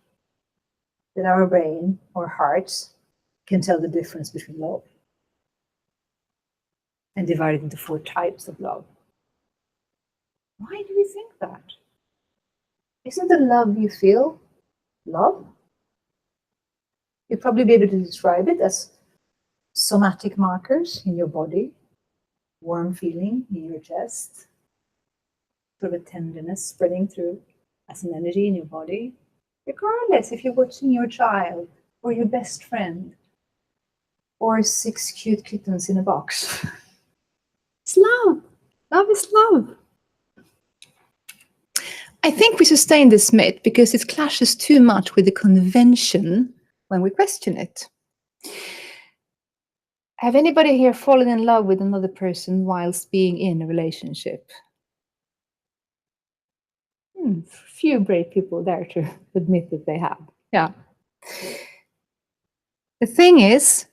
that our brain or hearts can tell the difference between love and divide it into 4 types of love? Why do we think that? Isn't the love you feel love? You'd probably be able to describe it as somatic markers in your body, warm feeling in your chest, sort of a tenderness spreading through as an energy in your body, regardless if you're watching your child or your best friend or 6 cute kittens in a box. It's love. Love is love. I think we sustain this myth because it clashes too much with the convention when we question it. Have anybody here fallen in love with another person whilst being in a relationship? Few brave people there to admit that they have. Yeah. The thing is,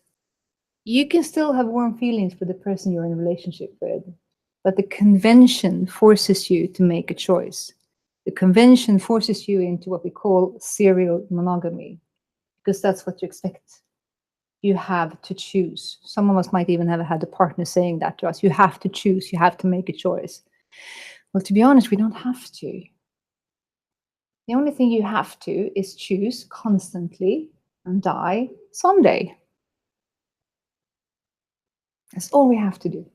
you can still have warm feelings for the person you're in a relationship with, but the convention forces you to make a choice. The convention forces you into what we call serial monogamy, because that's what you expect. You have to choose. Some of us might even have had a partner saying that to us. You have to choose. You have to make a choice. Well, to be honest, we don't have to. The only thing you have to is choose constantly and die someday. That's all we have to do.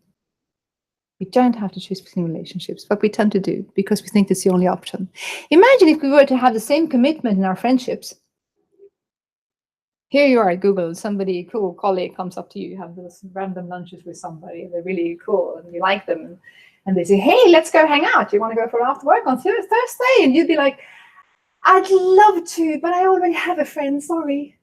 We don't have to choose between relationships, but we tend to do because we think it's the only option. Imagine if we were to have the same commitment in our friendships. Here you are at Google, somebody cool colleague comes up to you, you have those random lunches with somebody, and they're really cool, and you like them, and they say, hey, let's go hang out. You want to go for after work on Thursday? And you'd be like, I'd love to, but I already have a friend, sorry.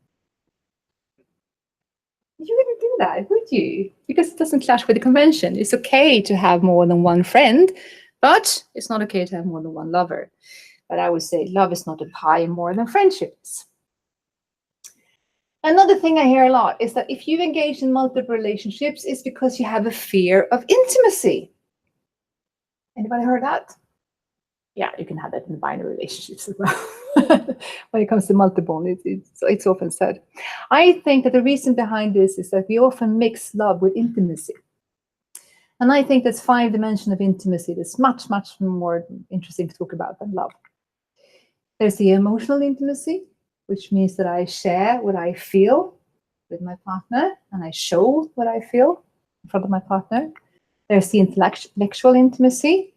You wouldn't do that, would you? Because it doesn't clash with the convention. It's okay to have more than one friend, but it's not okay to have more than one lover. But I would say love is not a pie more than friendships. Another thing I hear a lot is that if you engage in multiple relationships, it's because you have a fear of intimacy. Anybody heard that? Yeah, you can have that in binary relationships as well. When it comes to multiple, it's often said. I think that the reason behind this is that we often mix love with intimacy. And I think that's 5 dimensions of intimacy that's much, much more interesting to talk about than love. There's the emotional intimacy, which means that I share what I feel with my partner and I show what I feel in front of my partner. There's the intellectual intimacy.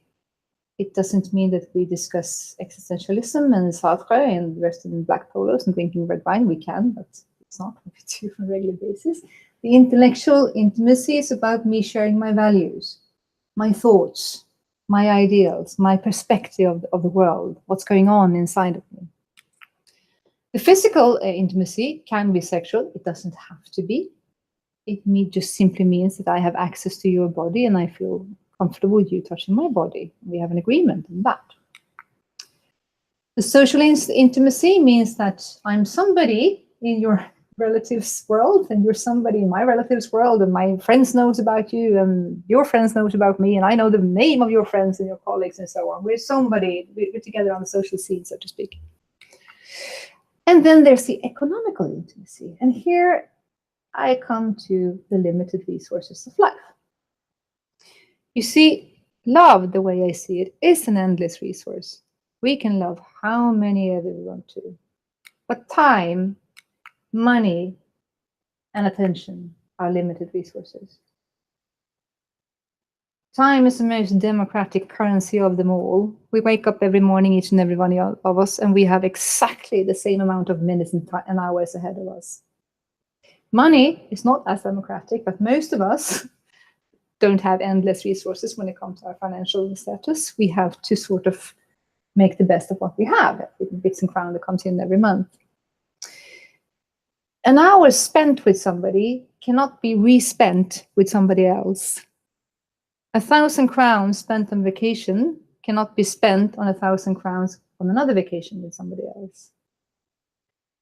It doesn't mean that we discuss existentialism and Sartre and the rest of the black polos and drinking red wine. We can, but it's not what we do on a regular basis. The intellectual intimacy is about me sharing my values, my thoughts, my ideals, my perspective of the world, what's going on inside of me. The physical intimacy can be sexual. It doesn't have to be. It just simply means that I have access to your body and I feel comfortable with you touching my body. We have an agreement on that. The social intimacy means that I'm somebody in your relatives' world and you're somebody in my relatives' world and my friends knows about you and your friends knows about me and I know the name of your friends and your colleagues and so on. We're somebody, we're together on the social scene, so to speak. And then there's the economical intimacy. And here I come to the limited resources of life. You see, love, the way I see it, is an endless resource. We can love how many ever we want to. But time, money, and attention are limited resources. Time is the most democratic currency of them all. We wake up every morning, each and every one of us, and we have exactly the same amount of minutes and hours ahead of us. Money is not as democratic, but most of us don't have endless resources when it comes to our financial status. We have to sort of make the best of what we have, with bits and crowns that comes in every month. An hour spent with somebody cannot be respent with somebody else. 1,000 crowns spent on vacation cannot be spent on 1,000 crowns on another vacation with somebody else.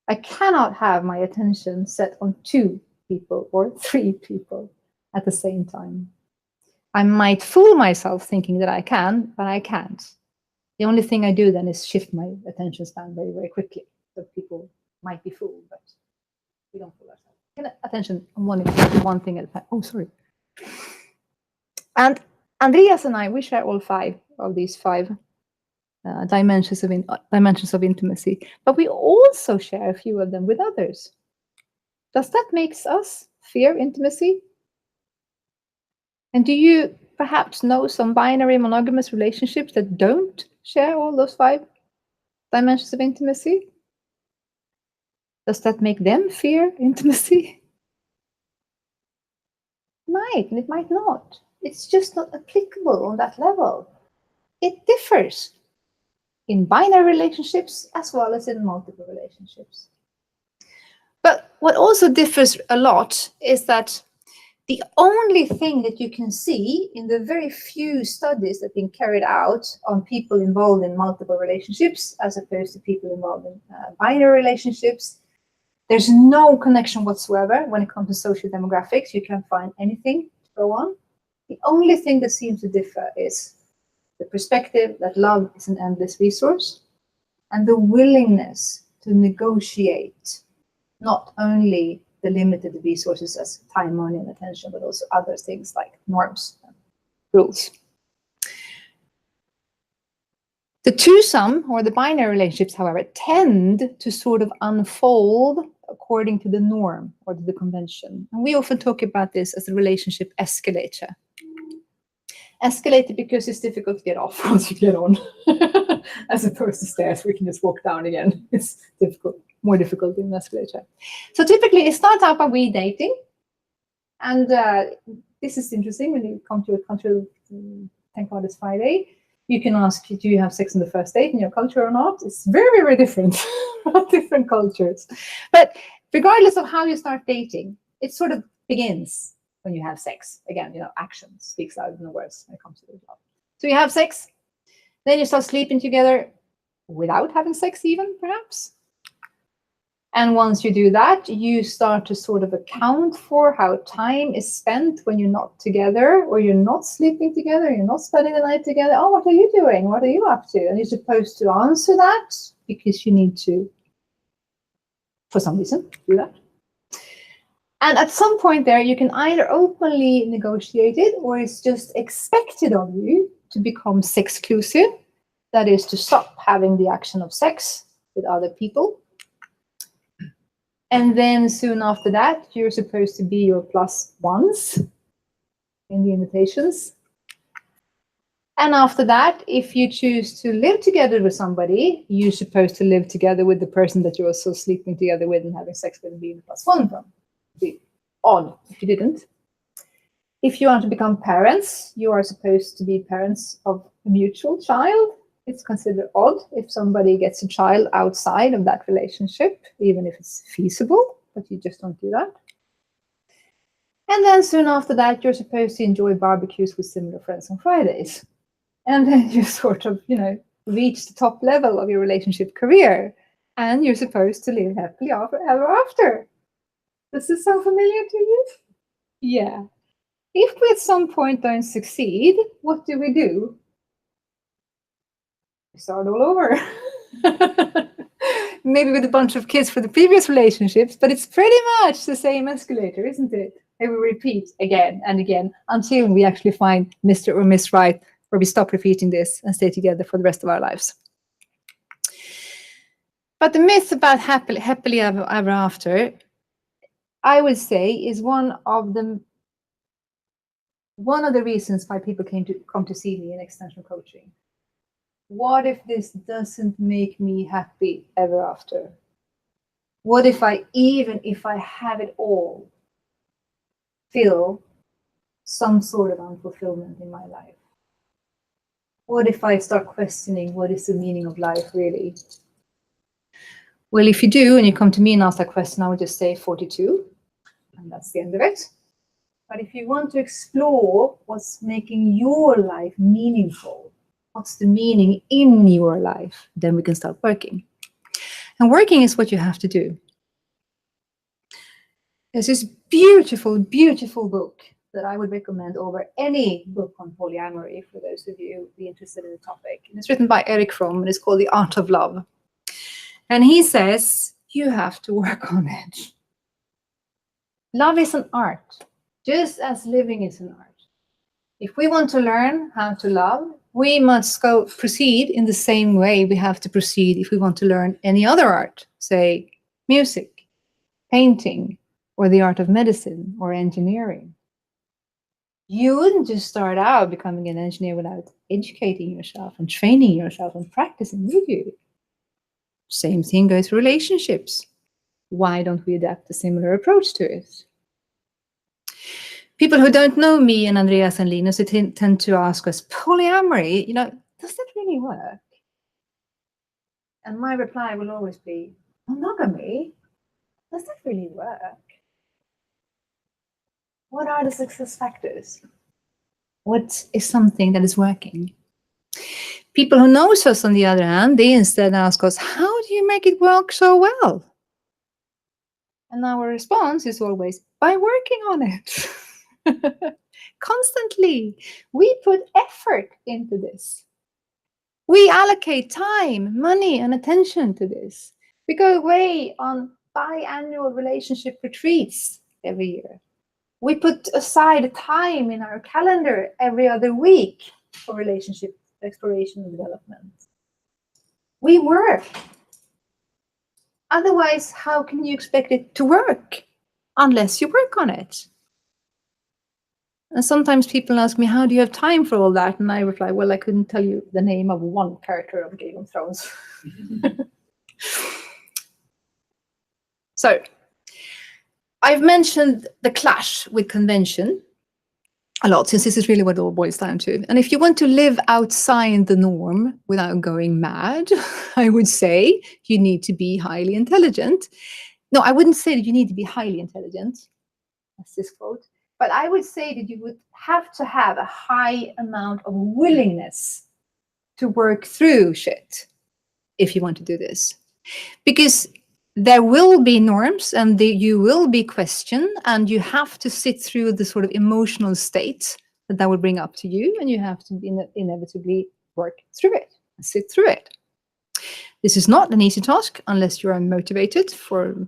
I cannot have my attention set on 2 people or 3 people at the same time. I might fool myself thinking that I can, but I can't. The only thing I do then is shift my attention span very, very quickly. So people might be fooled, but we don't fool ourselves. Get attention on one thing at a time. Oh, sorry. And Andreas and I, we share all 5 of these 5 dimensions of intimacy, but we also share a few of them with others. Does that make us fear intimacy? And do you perhaps know some binary monogamous relationships that don't share all those 5 dimensions of intimacy? Does that make them fear intimacy? It might, and it might not. It's just not applicable on that level. It differs in binary relationships as well as in multiple relationships. But what also differs a lot is that the only thing that you can see in the very few studies that have been carried out on people involved in multiple relationships as opposed to people involved in binary relationships, there's no connection whatsoever when it comes to social demographics. You can't find anything to go on. The only thing that seems to differ is the perspective that love is an endless resource and the willingness to negotiate not only the limited resources as time, money, and attention, but also other things like norms and rules. The twosome or the binary relationships, however, tend to sort of unfold according to the norm or to the convention. And we often talk about this as a relationship escalator. Escalator because it's difficult to get off once you get on, as opposed to stairs we can just walk down again. It's difficult, more difficult than an escalator. So typically it starts out by we dating, and this is interesting when you come to a country, thank God it's Friday. You can ask, do you have sex on the first date in your culture or not? It's very, very different, different cultures. But regardless of how you start dating, it sort of begins when you have sex. Again, you know, action speaks louder than words when it comes to the job. So you have sex, then you start sleeping together without having sex even, perhaps. And once you do that, you start to sort of account for how time is spent when you're not together, or you're not sleeping together, you're not spending the night together. Oh, what are you doing? What are you up to? And you're supposed to answer that because you need to, for some reason, do that. And at some point there, you can either openly negotiate it, or it's just expected of you to become sexclusive. That is, to stop having the action of sex with other people. And then soon after that, you're supposed to be your plus ones in the invitations. And after that, if you choose to live together with somebody, you're supposed to live together with the person that you're also sleeping together with and having sex with and being plus one from. It'd be odd if you didn't. If you want to become parents, you are supposed to be parents of a mutual child. It's considered odd if somebody gets a child outside of that relationship, even if it's feasible, but you just don't do that. And then soon after that, you're supposed to enjoy barbecues with similar friends on Fridays. And then you sort of, reach the top level of your relationship career. And you're supposed to live happily ever after. Does this sound familiar to you? Yeah. If we at some point don't succeed, what do? Start all over. Maybe with a bunch of kids for the previous relationships, but it's pretty much the same escalator, isn't it? And we repeat again and again until we actually find Mr. or Miss Right, where we stop repeating this and stay together for the rest of our lives. But the myth about happily ever after, I would say, is one of the reasons why people come to see me in extension coaching. What if this doesn't make me happy ever after? What if even if I have it all, feel some sort of unfulfillment in my life? What if I start questioning what is the meaning of life really? Well, if you do, and you come to me and ask that question, I would just say 42, and that's the end of it. But if you want to explore what's making your life meaningful, what's the meaning in your life, then we can start working. And working is what you have to do. There's this beautiful, beautiful book that I would recommend over any book on polyamory for those of you who be interested in the topic. And it's written by Eric Fromm, and it's called The Art of Love. And he says, you have to work on it. Love is an art, just as living is an art. If we want to learn how to love, we must proceed in the same way we have to proceed if we want to learn any other art, say music, painting, or the art of medicine or engineering. You wouldn't just start out becoming an engineer without educating yourself and training yourself and practicing, would you? Same thing goes for relationships. Why don't we adapt a similar approach to it? People who don't know me and Andreas and Linus tend to ask us, polyamory, does that really work? And my reply will always be, monogamy? Does that really work? What are the success factors? What is something that is working? People who know us, on the other hand, they instead ask us, how do you make it work so well? And our response is always, by working on it. Constantly. We put effort into this. We allocate time, money, and attention to this. We go away on biannual relationship retreats every year. We put aside time in our calendar every other week for relationship exploration and development. We work. Otherwise, how can you expect it to work unless you work on it? And sometimes people ask me, how do you have time for all that? And I reply, well, I couldn't tell you the name of one character of Game of Thrones. So, I've mentioned the clash with convention a lot, since this is really what it all boils down to. And if you want to live outside the norm without going mad, I would say you need to be highly intelligent. No, I wouldn't say that you need to be highly intelligent. That's this quote. But I would say that you would have to have a high amount of willingness to work through shit if you want to do this. Because there will be norms, and you will be questioned, and you have to sit through the sort of emotional state that will bring up to you, and you have to inevitably work through it and sit through it. This is not an easy task unless you are motivated for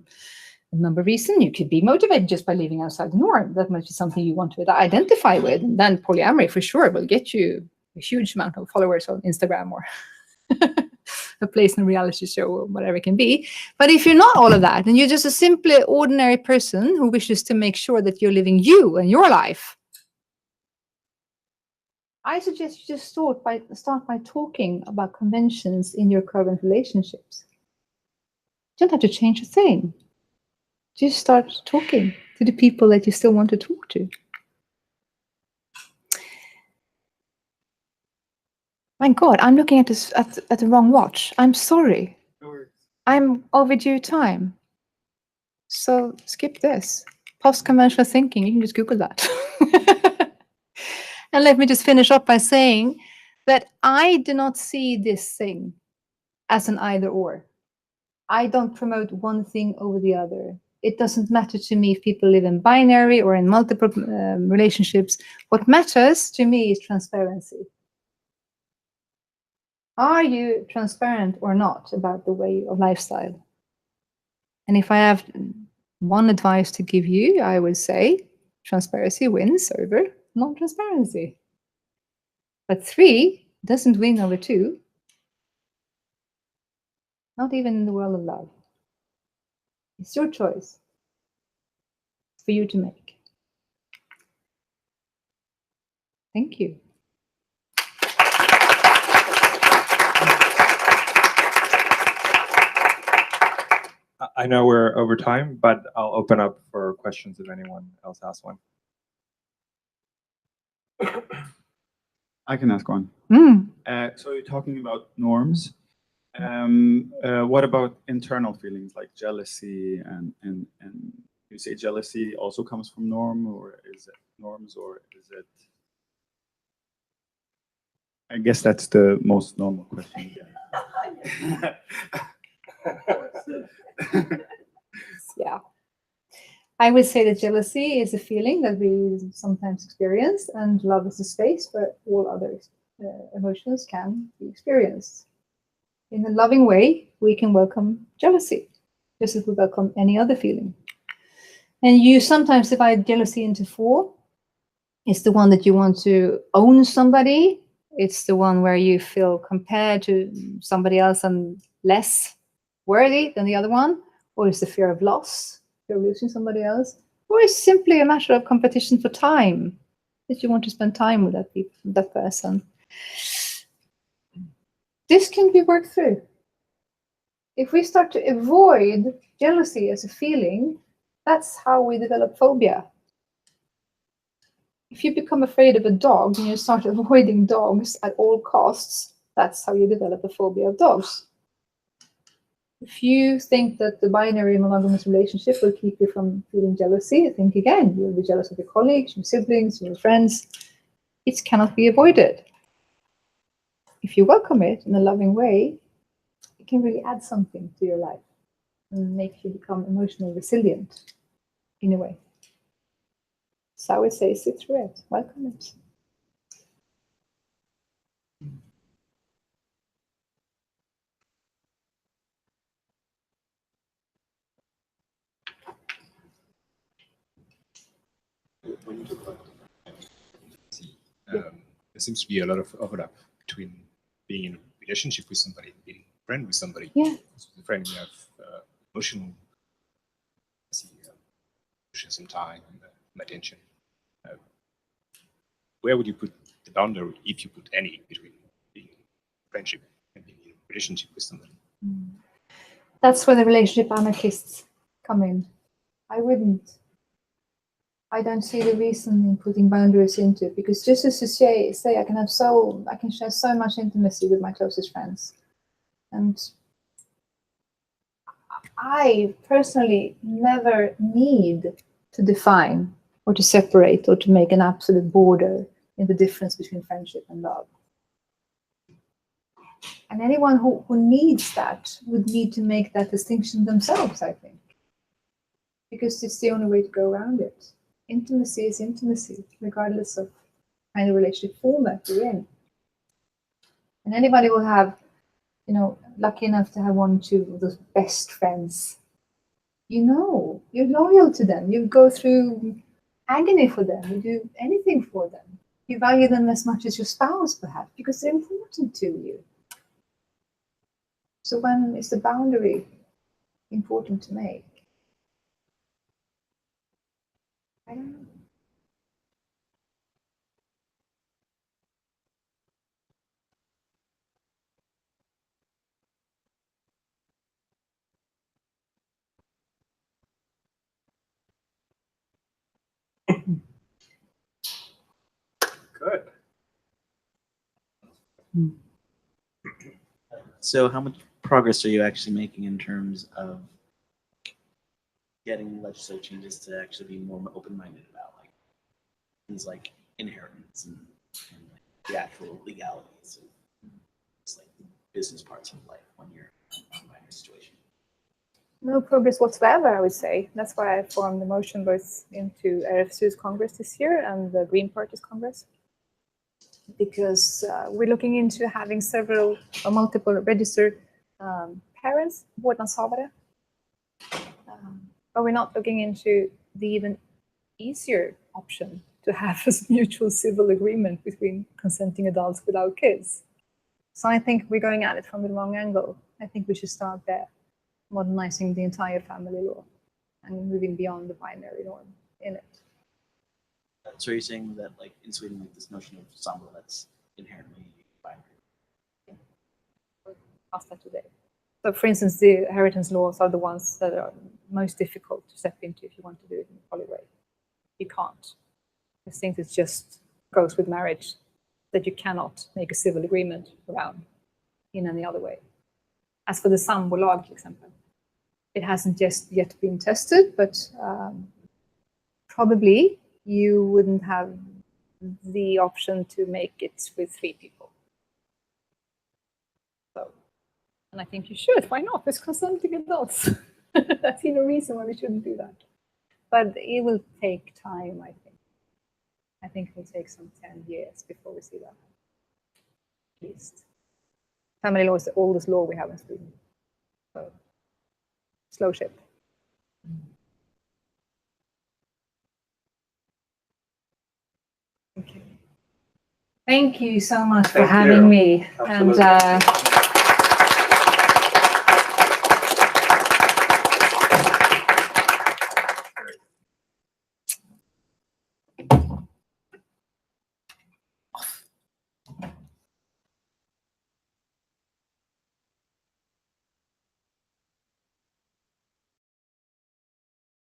a number of reasons. You could be motivated just by living outside the norm. That might be something you want to identify with. And then polyamory for sure will get you a huge amount of followers on Instagram or a place in a reality show or whatever it can be. But if you're not all of that, and you're just a simply ordinary person who wishes to make sure that you're living you and your life, I suggest you just start by talking about conventions in your current relationships. You don't have to change a thing. Just start talking to the people that you still want to talk to. My God, I'm looking at this at the wrong watch. I'm sorry. I'm overdue time. So skip this. Post-conventional thinking, you can just Google that. And let me just finish up by saying that I do not see this thing as an either or. I don't promote one thing over the other. It doesn't matter to me if people live in binary or in multiple relationships. What matters to me is transparency. Are you transparent or not about the way of lifestyle? And if I have one advice to give you, I would say transparency wins over non-transparency. But 3 doesn't win over 2. Not even in the world of love. It's your choice for you to make. Thank you. I know we're over time, but I'll open up for questions if anyone else has one. I can ask one. So you're talking about norms. What about internal feelings like jealousy and you say jealousy also comes from norm, or is it norms, or is it? I guess that's the most normal question. Yeah. I would say that jealousy is a feeling that we sometimes experience, and love is a space where all other emotions can be experienced. In a loving way, we can welcome jealousy, just as we welcome any other feeling. And you sometimes divide jealousy into 4. It's the one that you want to own somebody. It's the one where you feel compared to somebody else and less worthy than the other one. Or it's the fear of loss, fear of losing somebody else. Or it's simply a matter of competition for time, that you want to spend time with that person. This can be worked through. If we start to avoid jealousy as a feeling, that's how we develop phobia. If you become afraid of a dog and you start avoiding dogs at all costs, that's how you develop a phobia of dogs. If you think that the binary monogamous relationship will keep you from feeling jealousy, think again. You'll be jealous of your colleagues, your siblings, your friends. It cannot be avoided. If you welcome it in a loving way, it can really add something to your life and make you become emotionally resilient in a way. So I would say sit through it, welcome it. When you talk about there seems to be a lot of overlap between being in a relationship with somebody and being a friend with somebody. Yeah. So with a friend, you have emotional, some time and attention. Where would you put the boundary, if you put any, between being in friendship and being in a relationship with somebody? That's where the relationship anarchists come in. I don't see the reason in putting boundaries into it, because just as you say, I can share so much intimacy with my closest friends, and I personally never need to define or to separate or to make an absolute border in the difference between friendship and love. And anyone who needs that would need to make that distinction themselves, I think. Because it's the only way to go around it. Intimacy is intimacy, regardless of kind of relationship format you're in. And anybody will have, you know, lucky enough to have one or two of those best friends. You know, you're loyal to them. You go through agony for them. You do anything for them. You value them as much as your spouse, perhaps, because they're important to you. So when is the boundary important to make? I don't know. Good. So how much progress are you actually making in terms of getting legislative changes to actually be more open-minded about like things like inheritance and like the actual legalities of just like the business parts of life when you're in a minor situation? No progress whatsoever, I would say. That's why I formed the motion both into RFSU's Congress this year and the Green Party's Congress. Because we're looking into having several or multiple registered parents, vårdnadshavare. But we're not looking into the even easier option to have a mutual civil agreement between consenting adults without kids. So I think we're going at it from the wrong angle. I think we should start there, modernizing the entire family law and moving beyond the binary norm in it. So you're saying that like in Sweden, like this notion of samba that's inherently binary? Past that today. So for instance, the inheritance laws are the ones that are most difficult to step into if you want to do it in a poly way. You can't. I think it just goes with marriage that you cannot make a civil agreement around in any other way. As for the sambolag, for example, it hasn't just yet been tested, but probably you wouldn't have the option to make it with 3 people. So, and I think you should. Why not? It's consenting adults. I see no reason why we shouldn't do that. But it will take time, I think. I think it will take some 10 years before we see that. At least. Family law is the oldest law we have in Sweden. So, slow ship. Okay. Thank you so much for Thank having you. me. Absolutely. And